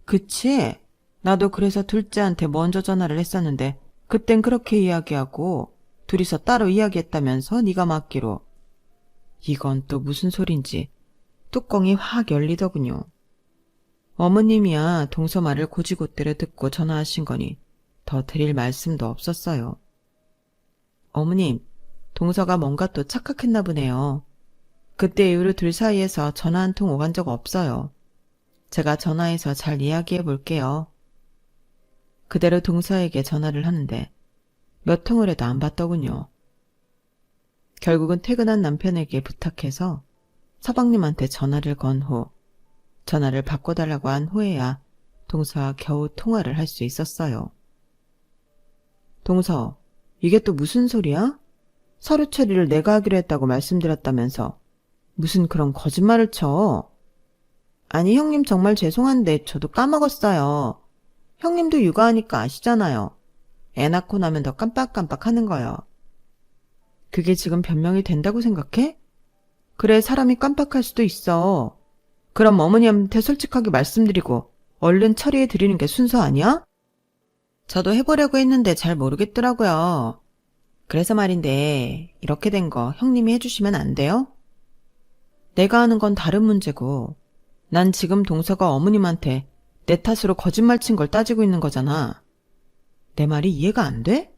그치? 나도 그래서 둘째한테 먼저 전화를 했었는데 그땐 그렇게 이야기하고 둘이서 따로 이야기했다면서 네가 맡기로. 이건 또 무슨 소린지 뚜껑이 확 열리더군요. 어머님이야 동서 말을 고지고대로 듣고 전화하신 거니 더 드릴 말씀도 없었어요. 어머님, 동서가 뭔가 또 착각했나 보네요. 그때 이후로 둘 사이에서 전화 한 통 오간 적 없어요. 제가 전화해서 잘 이야기해 볼게요. 그대로 동서에게 전화를 하는데 몇 통을 해도 안 받더군요. 결국은 퇴근한 남편에게 부탁해서 서방님한테 전화를 건 후 전화를 바꿔달라고 한 후에야 동서와 겨우 통화를 할 수 있었어요. 동서, 이게 또 무슨 소리야? 서류 처리를 내가 하기로 했다고 말씀드렸다면서 무슨 그런 거짓말을 쳐. 아니 형님 정말 죄송한데 저도 까먹었어요. 형님도 육아하니까 아시잖아요. 애 낳고 나면 더 깜빡깜빡 하는 거요. 그게 지금 변명이 된다고 생각해? 그래 사람이 깜빡할 수도 있어. 그럼 어머니한테 솔직하게 말씀드리고 얼른 처리해 드리는 게 순서 아니야? 저도 해보려고 했는데 잘 모르겠더라고요. 그래서 말인데 이렇게 된 거 형님이 해주시면 안 돼요? 내가 하는 건 다른 문제고 난 지금 동서가 어머님한테 내 탓으로 거짓말 친 걸 따지고 있는 거잖아. 내 말이 이해가 안 돼?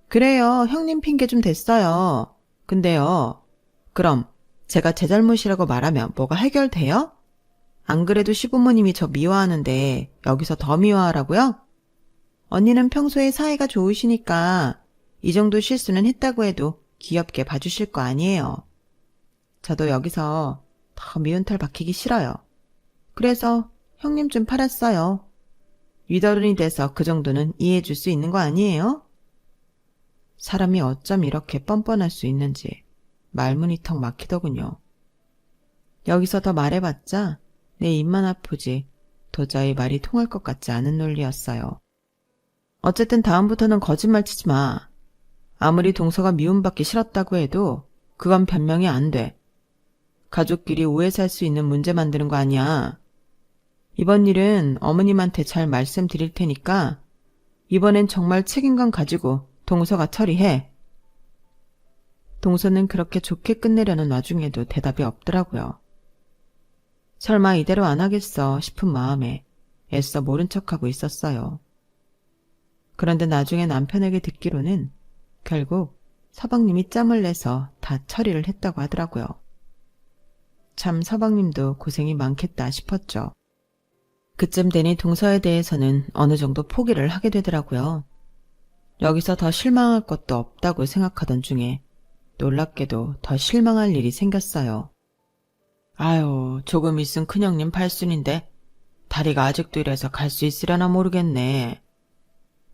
그래요. 형님 핑계 좀 됐어요. 근데요. 그럼 제가 제 잘못이라고 말하면 뭐가 해결돼요? 안 그래도 시부모님이 저 미워하는데 여기서 더 미워하라고요? 언니는 평소에 사이가 좋으시니까 이 정도 실수는 했다고 해도 귀엽게 봐주실 거 아니에요. 저도 여기서 더 미운 털 박히기 싫어요. 그래서 형님 좀 팔았어요. 윗어른이 돼서 그 정도는 이해해 줄 수 있는 거 아니에요? 사람이 어쩜 이렇게 뻔뻔할 수 있는지 말문이 턱 막히더군요. 여기서 더 말해봤자 내 입만 아프지 도저히 말이 통할 것 같지 않은 논리였어요. 어쨌든 다음부터는 거짓말 치지 마. 아무리 동서가 미움받기 싫었다고 해도 그건 변명이 안 돼. 가족끼리 오해 살 수 있는 문제 만드는 거 아니야. 이번 일은 어머님한테 잘 말씀드릴 테니까 이번엔 정말 책임감 가지고 동서가 처리해. 동서는 그렇게 좋게 끝내려는 와중에도 대답이 없더라고요. 설마 이대로 안 하겠어 싶은 마음에 애써 모른 척하고 있었어요. 그런데 나중에 남편에게 듣기로는 결국 서방님이 짬을 내서 다 처리를 했다고 하더라고요. 참 서방님도 고생이 많겠다 싶었죠. 그쯤 되니 동서에 대해서는 어느 정도 포기를 하게 되더라고요. 여기서 더 실망할 것도 없다고 생각하던 중에 놀랍게도 더 실망할 일이 생겼어요. 아유, 조금 있으면 큰형님 팔순인데 다리가 아직도 이래서 갈 수 있으려나 모르겠네.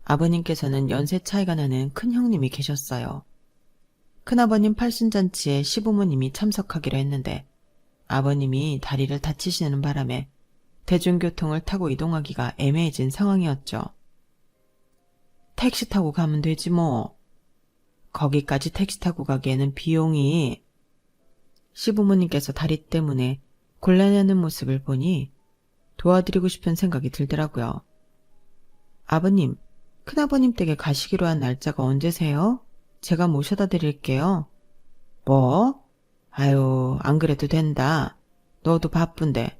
아버님께서는 연세 차이가 나는 큰형님이 계셨어요. 큰아버님 팔순잔치에 시부모님이 참석하기로 했는데 아버님이 다리를 다치시는 바람에 대중교통을 타고 이동하기가 애매해진 상황이었죠. 택시 타고 가면 되지 뭐. 거기까지 택시 타고 가기에는 비용이. 시부모님께서 다리 때문에 곤란해하는 모습을 보니 도와드리고 싶은 생각이 들더라고요. 아버님, 큰아버님 댁에 가시기로 한 날짜가 언제세요? 제가 모셔다 드릴게요. 뭐? 아유, 안 그래도 된다. 너도 바쁜데.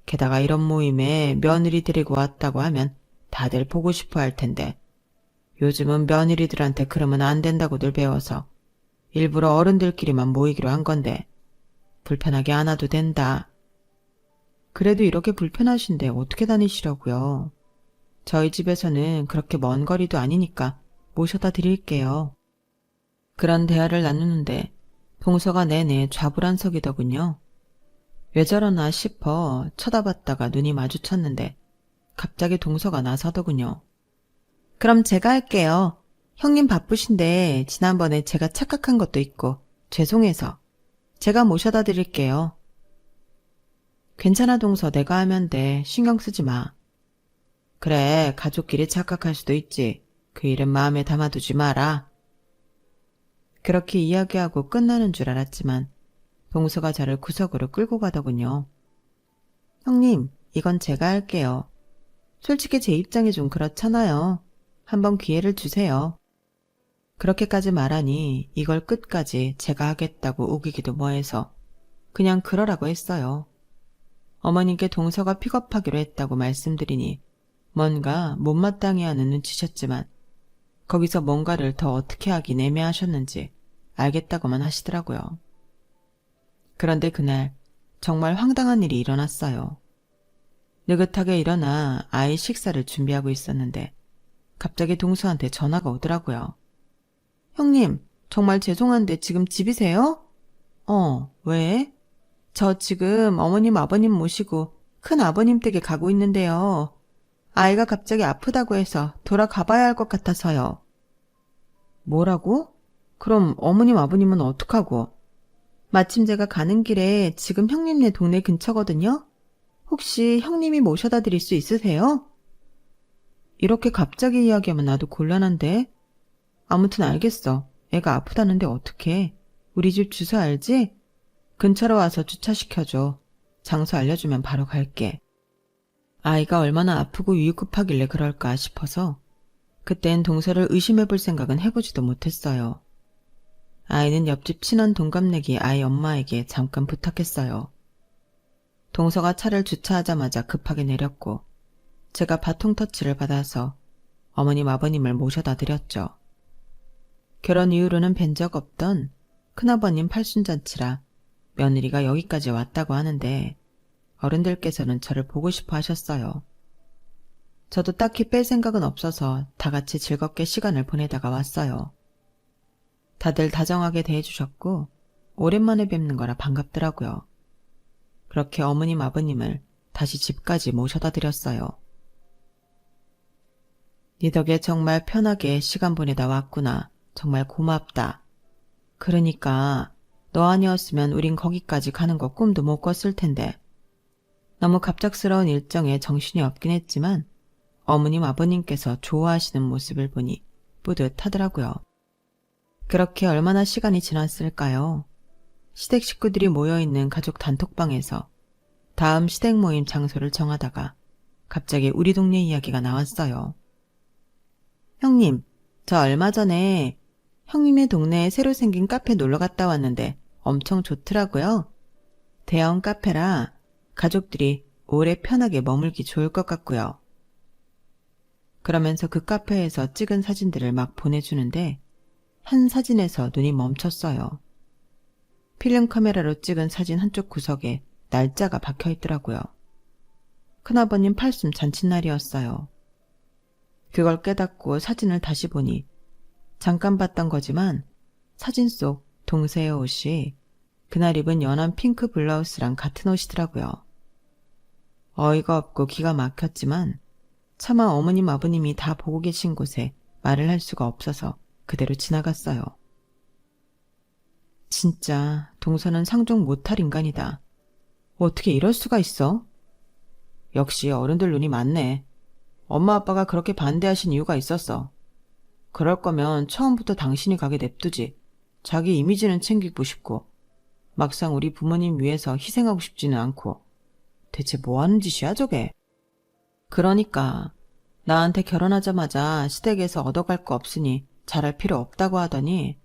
게다가 이런 모임에 며느리 데리고 왔다고 하면 다들 보고 싶어 할 텐데. 요즘은 며느리들한테 그러면 안 된다고들 배워서 일부러 어른들끼리만 모이기로 한 건데 불편하게 안 와도 된다. 그래도 이렇게 불편하신데 어떻게 다니시려고요? 저희 집에서는 그렇게 먼 거리도 아니니까 모셔다 드릴게요. 그런 대화를 나누는데 동서가 내내 좌불안석이더군요. 왜 저러나 싶어 쳐다봤다가 눈이 마주쳤는데 갑자기 동서가 나서더군요. 그럼 제가 할게요. 형님 바쁘신데 지난번에 제가 착각한 것도 있고 죄송해서 제가 모셔다 드릴게요. 괜찮아 동서, 내가 하면 돼. 신경 쓰지 마. 그래, 가족끼리 착각할 수도 있지. 그 일은 마음에 담아두지 마라. 그렇게 이야기하고 끝나는 줄 알았지만 동서가 저를 구석으로 끌고 가더군요. 형님, 이건 제가 할게요. 솔직히 제 입장이 좀 그렇잖아요. 한번 기회를 주세요. 그렇게까지 말하니 이걸 끝까지 제가 하겠다고 우기기도 뭐해서 그냥 그러라고 했어요. 어머님께 동서가 픽업하기로 했다고 말씀드리니 뭔가 못마땅해하는 눈치셨지만 거기서 뭔가를 더 어떻게 하긴 애매하셨는지 알겠다고만 하시더라고요. 그런데 그날 정말 황당한 일이 일어났어요. 느긋하게 일어나 아이 식사를 준비하고 있었는데 갑자기 동서한테 전화가 오더라고요. 형님, 정말 죄송한데 지금 집이세요? 왜? 저 지금 어머님 아버님 모시고 큰 아버님 댁에 가고 있는데요. 아이가 갑자기 아프다고 해서 돌아가 봐야 할 것 같아서요. 뭐라고? 그럼 어머님 아버님은 어떡하고? 마침 제가 가는 길에 지금 형님네 동네 근처거든요? 혹시 형님이 모셔다 드릴 수 있으세요? 이렇게 갑자기 이야기하면 나도 곤란한데. 아무튼 알겠어. 애가 아프다는데 어떡해. 우리 집 주소 알지? 근처로 와서 주차시켜줘. 장소 알려주면 바로 갈게. 아이가 얼마나 아프고 위급하길래 그럴까 싶어서 그땐 동서를 의심해볼 생각은 해보지도 못했어요. 아이는 옆집 친한 동갑내기 아이 엄마에게 잠깐 부탁했어요. 동서가 차를 주차하자마자 급하게 내렸고 제가 바통 터치를 받아서 어머님 아버님을 모셔다 드렸죠. 결혼 이후로는 뵌 적 없던 큰아버님 팔순잔치라 며느리가 여기까지 왔다고 하는데 어른들께서는 저를 보고 싶어 하셨어요. 저도 딱히 뺄 생각은 없어서 다 같이 즐겁게 시간을 보내다가 왔어요. 다들 다정하게 대해주셨고 오랜만에 뵙는 거라 반갑더라고요. 그렇게 어머님 아버님을 다시 집까지 모셔다 드렸어요. 네 덕에 정말 편하게 시간 보내다 왔구나. 정말 고맙다. 그러니까 너 아니었으면 우린 거기까지 가는 거 꿈도 못 꿨을 텐데. 너무 갑작스러운 일정에 정신이 없긴 했지만 어머님 아버님께서 좋아하시는 모습을 보니 뿌듯하더라고요. 그렇게 얼마나 시간이 지났을까요? 시댁 식구들이 모여있는 가족 단톡방에서 다음 시댁 모임 장소를 정하다가 갑자기 우리 동네 이야기가 나왔어요. 형님, 저 얼마 전에 형님의 동네에 새로 생긴 카페 놀러 갔다 왔는데 엄청 좋더라고요. 대형 카페라 가족들이 오래 편하게 머물기 좋을 것 같고요. 그러면서 그 카페에서 찍은 사진들을 막 보내주는데 한 사진에서 눈이 멈췄어요. 필름 카메라로 찍은 사진 한쪽 구석에 날짜가 박혀있더라고요. 큰아버님 팔순 잔칫날이었어요. 그걸 깨닫고 사진을 다시 보니 잠깐 봤던 거지만 사진 속 동서의 옷이 그날 입은 연한 핑크 블라우스랑 같은 옷이더라고요. 어이가 없고 기가 막혔지만 차마 어머님 아버님이 다 보고 계신 곳에 말을 할 수가 없어서 그대로 지나갔어요. 진짜 동서는 상종 못할 인간이다. 어떻게 이럴 수가 있어? 역시 어른들 눈이 많네. 엄마 아빠가 그렇게 반대하신 이유가 있었어. 그럴 거면 처음부터 당신이 가게 냅두지. 자기 이미지는 챙기고 싶고 막상 우리 부모님 위해서 희생하고 싶지는 않고. 대체 뭐 하는 짓이야 저게? 그러니까 나한테 결혼하자마자 시댁에서 얻어갈 거 없으니 잘할 필요 없다고 하더니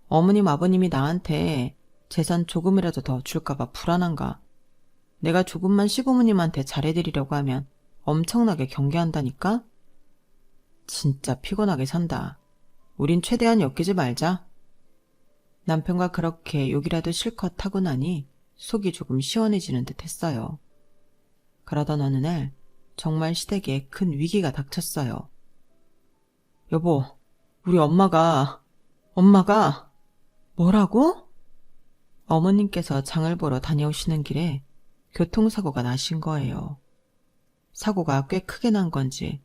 어머님 아버님이 나한테 재산 조금이라도 더 줄까봐 불안한가. 내가 조금만 시부모님한테 잘해드리려고 하면 엄청나게 경계한다니까? 진짜 피곤하게 산다. 우린 최대한 엮이지 말자. 남편과 그렇게 욕이라도 실컷 하고 나니 속이 조금 시원해지는 듯 했어요. 그러던 어느 날 정말 시댁에 큰 위기가 닥쳤어요. 여보, 우리 엄마가 뭐라고? 어머님께서 장을 보러 다녀오시는 길에 교통사고가 나신 거예요. 사고가 꽤 크게 난 건지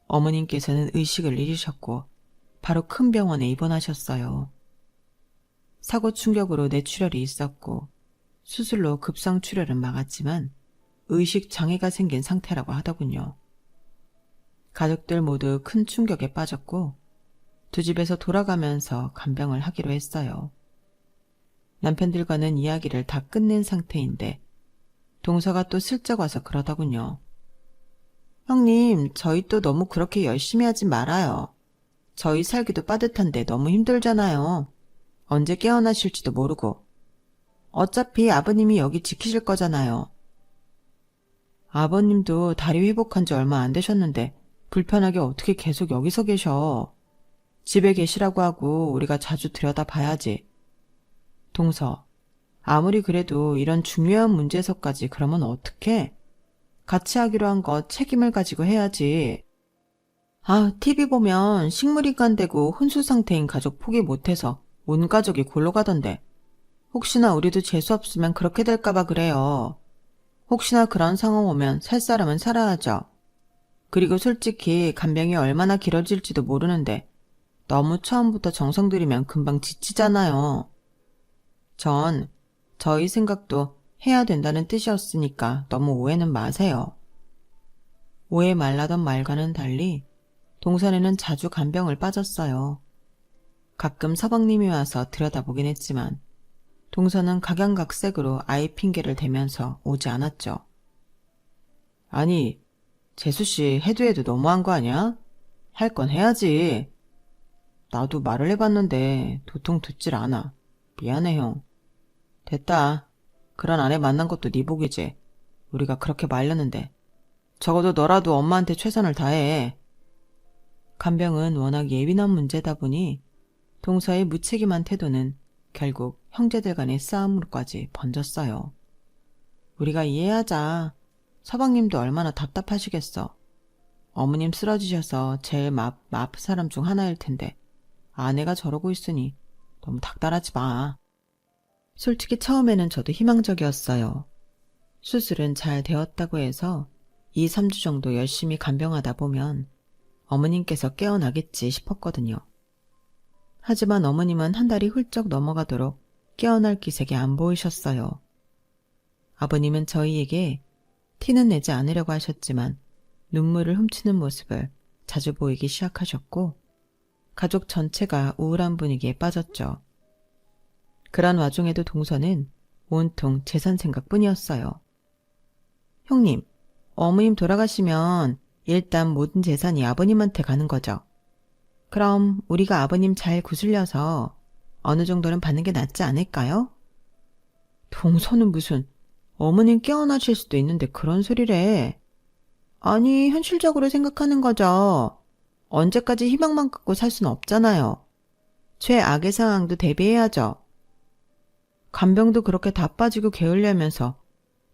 어머님께서는 의식을 잃으셨고 바로 큰 병원에 입원하셨어요. 사고 충격으로 뇌출혈이 있었고 수술로 급성 출혈은 막았지만 의식 장애가 생긴 상태라고 하더군요. 가족들 모두 큰 충격에 빠졌고 두 집에서 돌아가면서 간병을 하기로 했어요. 남편들과는 이야기를 다 끝낸 상태인데 동서가 또 슬쩍 와서 그러더군요. 형님, 저희 또 너무 그렇게 열심히 하지 말아요. 저희 살기도 빠듯한데 너무 힘들잖아요. 언제 깨어나실지도 모르고. 어차피 아버님이 여기 지키실 거잖아요. 아버님도 다리 회복한 지 얼마 안 되셨는데 불편하게 어떻게 계속 여기서 계셔. 집에 계시라고 하고 우리가 자주 들여다봐야지. 동서, 아무리 그래도 이런 중요한 문제에서까지 그러면 어떡해? 같이 하기로 한 거 책임을 가지고 해야지. TV 보면 식물인간 되고 혼수 상태인 가족 포기 못해서 온 가족이 골로 가던데. 혹시나 우리도 재수 없으면 그렇게 될까봐 그래요. 혹시나 그런 상황 오면 살 사람은 살아야죠. 그리고 솔직히 간병이 얼마나 길어질지도 모르는데 너무 처음부터 정성 들이면 금방 지치잖아요. 전 저희 생각도 해야 된다는 뜻이었으니까 너무 오해는 마세요. 오해 말라던 말과는 달리 동선에는 자주 간병을 빠졌어요. 가끔 서방님이 와서 들여다보긴 했지만 동서는 각양각색으로 아이 핑계를 대면서 오지 않았죠. 아니, 재수씨 해도 너무한 거 아니야? 할 건 해야지. 나도 말을 해봤는데 도통 듣질 않아. 미안해 형. 됐다. 그런 아내 만난 것도 네 복이지. 우리가 그렇게 말렸는데. 적어도 너라도 엄마한테 최선을 다해. 간병은 워낙 예민한 문제다 보니 동서의 무책임한 태도는 결국 형제들 간의 싸움으로까지 번졌어요. 우리가 이해하자. 서방님도 얼마나 답답하시겠어. 어머님 쓰러지셔서 제일 마음 아픈 사람 중 하나일 텐데 아내가 저러고 있으니 너무 닥달하지 마. 솔직히 처음에는 저도 희망적이었어요. 수술은 잘 되었다고 해서 2, 3주 정도 열심히 간병하다 보면 어머님께서 깨어나겠지 싶었거든요. 하지만 어머님은 한 달이 훌쩍 넘어가도록 깨어날 기색이 안 보이셨어요. 아버님은 저희에게 티는 내지 않으려고 하셨지만 눈물을 훔치는 모습을 자주 보이기 시작하셨고 가족 전체가 우울한 분위기에 빠졌죠. 그런 와중에도 동서는 온통 재산 생각뿐이었어요. 형님, 어머님 돌아가시면 일단 모든 재산이 아버님한테 가는 거죠. 그럼 우리가 아버님 잘 구슬려서 어느 정도는 받는 게 낫지 않을까요? 동서는 무슨 어머님 깨어나실 수도 있는데 그런 소리래. 아니, 현실적으로 생각하는 거죠. 언제까지 희망만 갖고 살 수는 없잖아요. 최악의 상황도 대비해야죠. 간병도 그렇게 다 빠지고 게을리하면서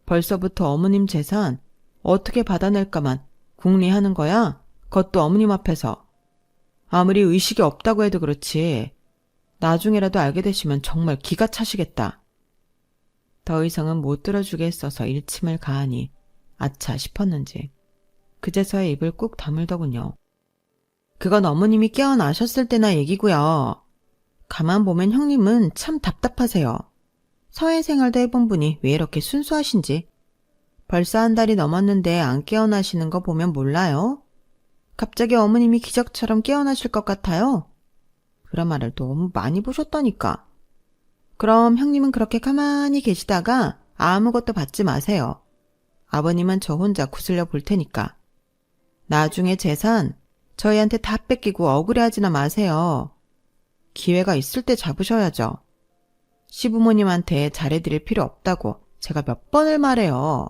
벌써부터 어머님 재산 어떻게 받아낼까만 궁리하는 거야? 그것도 어머님 앞에서. 아무리 의식이 없다고 해도 그렇지 나중에라도 알게 되시면 정말 기가 차시겠다. 더 이상은 못 들어주겠어서 일침을 가하니 아차 싶었는지 그제서야 입을 꾹 다물더군요. 그건 어머님이 깨어나셨을 때나 얘기고요. 가만 보면 형님은 참 답답하세요. 사회생활도 해본 분이 왜 이렇게 순수하신지. 벌써 한 달이 넘었는데 안 깨어나시는 거 보면 몰라요? 갑자기 어머님이 기적처럼 깨어나실 것 같아요? 드라마를 너무 많이 보셨다니까. 그럼 형님은 그렇게 가만히 계시다가 아무것도 받지 마세요. 아버님은 저 혼자 구슬려 볼 테니까. 나중에 재산 저희한테 다 뺏기고 억울해하지나 마세요. 기회가 있을 때 잡으셔야죠. 시부모님한테 잘해드릴 필요 없다고 제가 몇 번을 말해요.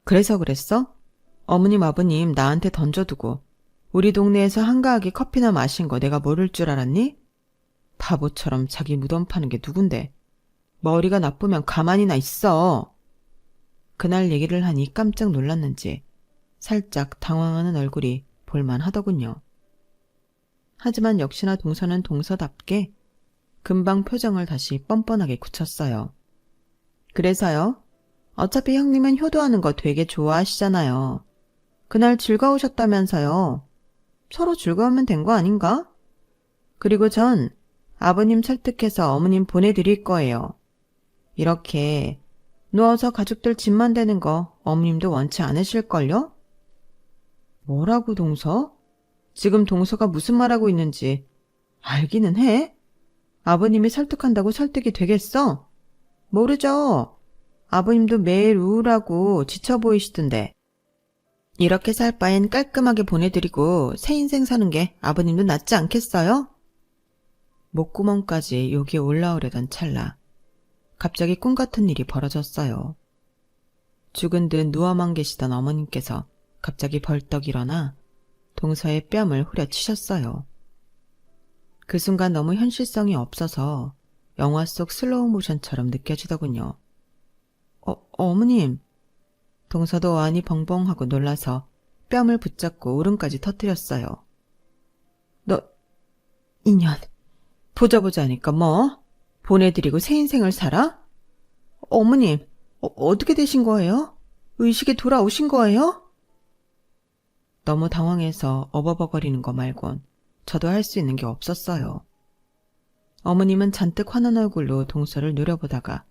그래서 그랬어? 어머님 아버님 나한테 던져두고 우리 동네에서 한가하게 커피나 마신 거 내가 모를 줄 알았니? 바보처럼 자기 무덤 파는 게 누군데. 머리가 나쁘면 가만히나 있어. 그날 얘기를 하니 깜짝 놀랐는지 살짝 당황하는 얼굴이 볼만하더군요. 하지만 역시나 동서는 동서답게 금방 표정을 다시 뻔뻔하게 굳혔어요. 그래서요? 어차피 형님은 효도하는 거 되게 좋아하시잖아요. 그날 즐거우셨다면서요. 서로 즐거우면 된 거 아닌가? 그리고 전 아버님 설득해서 어머님 보내드릴 거예요. 이렇게 누워서 가족들 집만 되는 거 어머님도 원치 않으실걸요? 뭐라고 동서? 지금 동서가 무슨 말하고 있는지 알기는 해? 아버님이 설득한다고 설득이 되겠어? 모르죠. 아버님도 매일 우울하고 지쳐 보이시던데. 이렇게 살 바엔 깔끔하게 보내드리고 새 인생 사는 게 아버님도 낫지 않겠어요? 목구멍까지 욕이 올라오려던 찰나 갑자기 꿈 같은 일이 벌어졌어요. 죽은 듯 누워만 계시던 어머님께서 갑자기 벌떡 일어나 동서의 뺨을 후려치셨어요. 그 순간 너무 현실성이 없어서 영화 속 슬로우 모션처럼 느껴지더군요. 어머님. 동서도 어안이 벙벙하고 놀라서 뺨을 붙잡고 울음까지 터뜨렸어요. 너, 인연, 보자 하니까 뭐? 보내드리고 새 인생을 살아? 어머님, 어떻게 되신 거예요? 의식이 돌아오신 거예요? 너무 당황해서 어버버거리는 거 말곤 저도 할 수 있는 게 없었어요. 어머님은 잔뜩 화난 얼굴로 동서를 노려보다가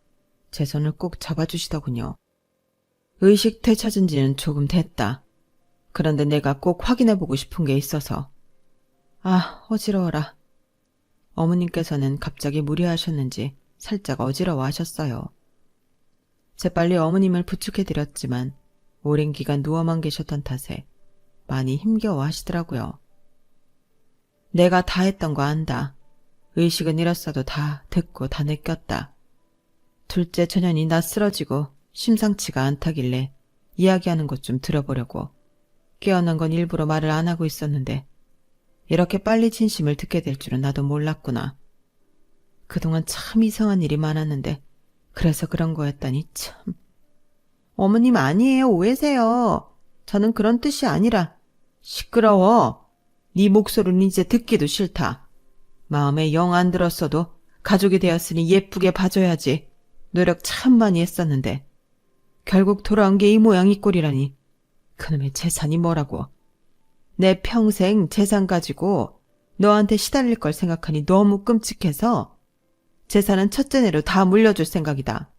제 손을 꼭 잡아주시더군요. 의식 되찾은 지는 조금 됐다. 그런데 내가 꼭 확인해보고 싶은 게 있어서. 아, 어지러워라. 어머님께서는 갑자기 무리하셨는지 살짝 어지러워하셨어요. 재빨리 어머님을 부축해드렸지만 오랜 기간 누워만 계셨던 탓에 많이 힘겨워하시더라고요. 내가 다 했던 거 안다. 의식은 잃었어도 다 듣고 다 느꼈다. 둘째 처년이 낯설어지고 심상치가 않다길래 이야기하는 것 좀 들어보려고 깨어난 건 일부러 말을 안 하고 있었는데 이렇게 빨리 진심을 듣게 될 줄은 나도 몰랐구나. 그동안 참 이상한 일이 많았는데 그래서 그런 거였다니 참. 어머님 아니에요. 오해세요. 저는 그런 뜻이 아니라. 시끄러워. 네 목소리는 이제 듣기도 싫다. 마음에 영 안 들었어도 가족이 되었으니 예쁘게 봐줘야지. 노력 참 많이 했었는데 결국 돌아온 게 이 모양 이 꼴이라니. 그놈의 재산이 뭐라고. 내 평생 재산 가지고 너한테 시달릴 걸 생각하니 너무 끔찍해서 재산은 첫째네로 다 물려줄 생각이다.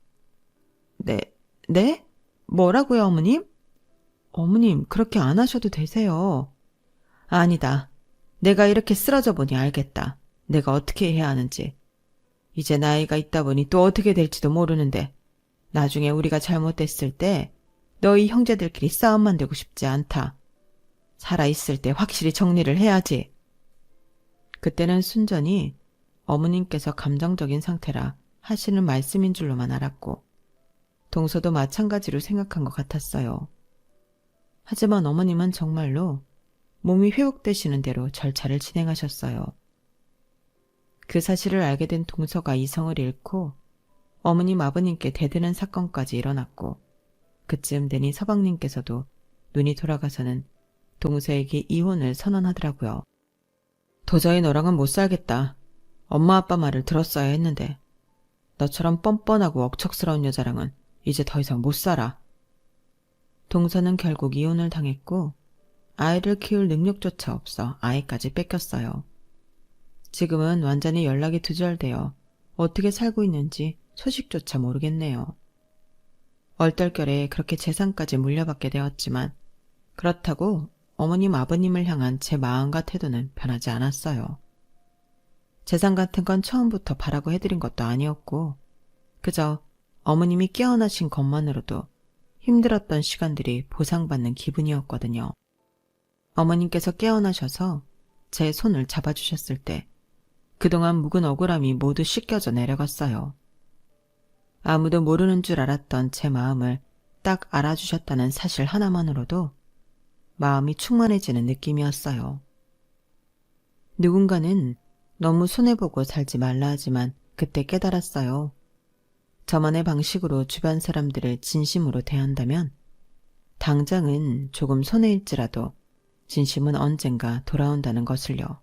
네? 뭐라고요, 어머님? 어머님, 그렇게 안 하셔도 되세요. 아니다. 내가 이렇게 쓰러져 보니 알겠다. 내가 어떻게 해야 하는지. 이제 나이가 있다 보니 또 어떻게 될지도 모르는데 나중에 우리가 잘못됐을 때 너희 형제들끼리 싸움만 되고 싶지 않다. 살아있을 때 확실히 정리를 해야지. 그때는 순전히 어머님께서 감정적인 상태라 하시는 말씀인 줄로만 알았고 동서도 마찬가지로 생각한 것 같았어요. 하지만 어머님은 정말로 몸이 회복되시는 대로 절차를 진행하셨어요. 그 사실을 알게 된 동서가 이성을 잃고 어머님 아버님께 대드는 사건까지 일어났고 그쯤 되니 서방님께서도 눈이 돌아가서는 동서에게 이혼을 선언하더라고요. 도저히 너랑은 못 살겠다. 엄마 아빠 말을 들었어야 했는데 너처럼 뻔뻔하고 억척스러운 여자랑은 이제 더 이상 못 살아. 동서는 결국 이혼을 당했고 아이를 키울 능력조차 없어 아이까지 뺏겼어요. 지금은 완전히 연락이 두절되어 어떻게 살고 있는지 소식조차 모르겠네요. 얼떨결에 그렇게 재산까지 물려받게 되었지만 그렇다고 어머님 아버님을 향한 제 마음과 태도는 변하지 않았어요. 재산 같은 건 처음부터 바라고 해드린 것도 아니었고 그저 어머님이 깨어나신 것만으로도 힘들었던 시간들이 보상받는 기분이었거든요. 어머님께서 깨어나셔서 제 손을 잡아주셨을 때 그동안 묵은 억울함이 모두 씻겨져 내려갔어요. 아무도 모르는 줄 알았던 제 마음을 딱 알아주셨다는 사실 하나만으로도 마음이 충만해지는 느낌이었어요. 누군가는 너무 손해보고 살지 말라 하지만 그때 깨달았어요. 저만의 방식으로 주변 사람들을 진심으로 대한다면 당장은 조금 손해일지라도 진심은 언젠가 돌아온다는 것을요.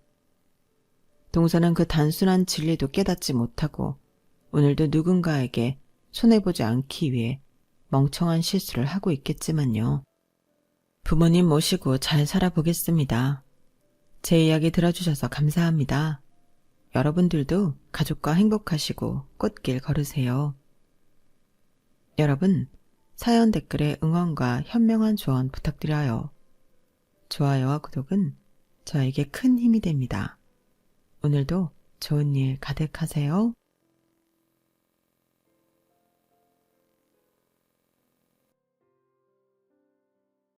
동서는 그 단순한 진리도 깨닫지 못하고 오늘도 누군가에게 손해보지 않기 위해 멍청한 실수를 하고 있겠지만요. 부모님 모시고 잘 살아보겠습니다. 제 이야기 들어주셔서 감사합니다. 여러분들도 가족과 행복하시고 꽃길 걸으세요. 여러분, 사연 댓글에 응원과 현명한 조언 부탁드려요. 좋아요와 구독은 저에게 큰 힘이 됩니다. 오늘도 좋은 일 가득하세요.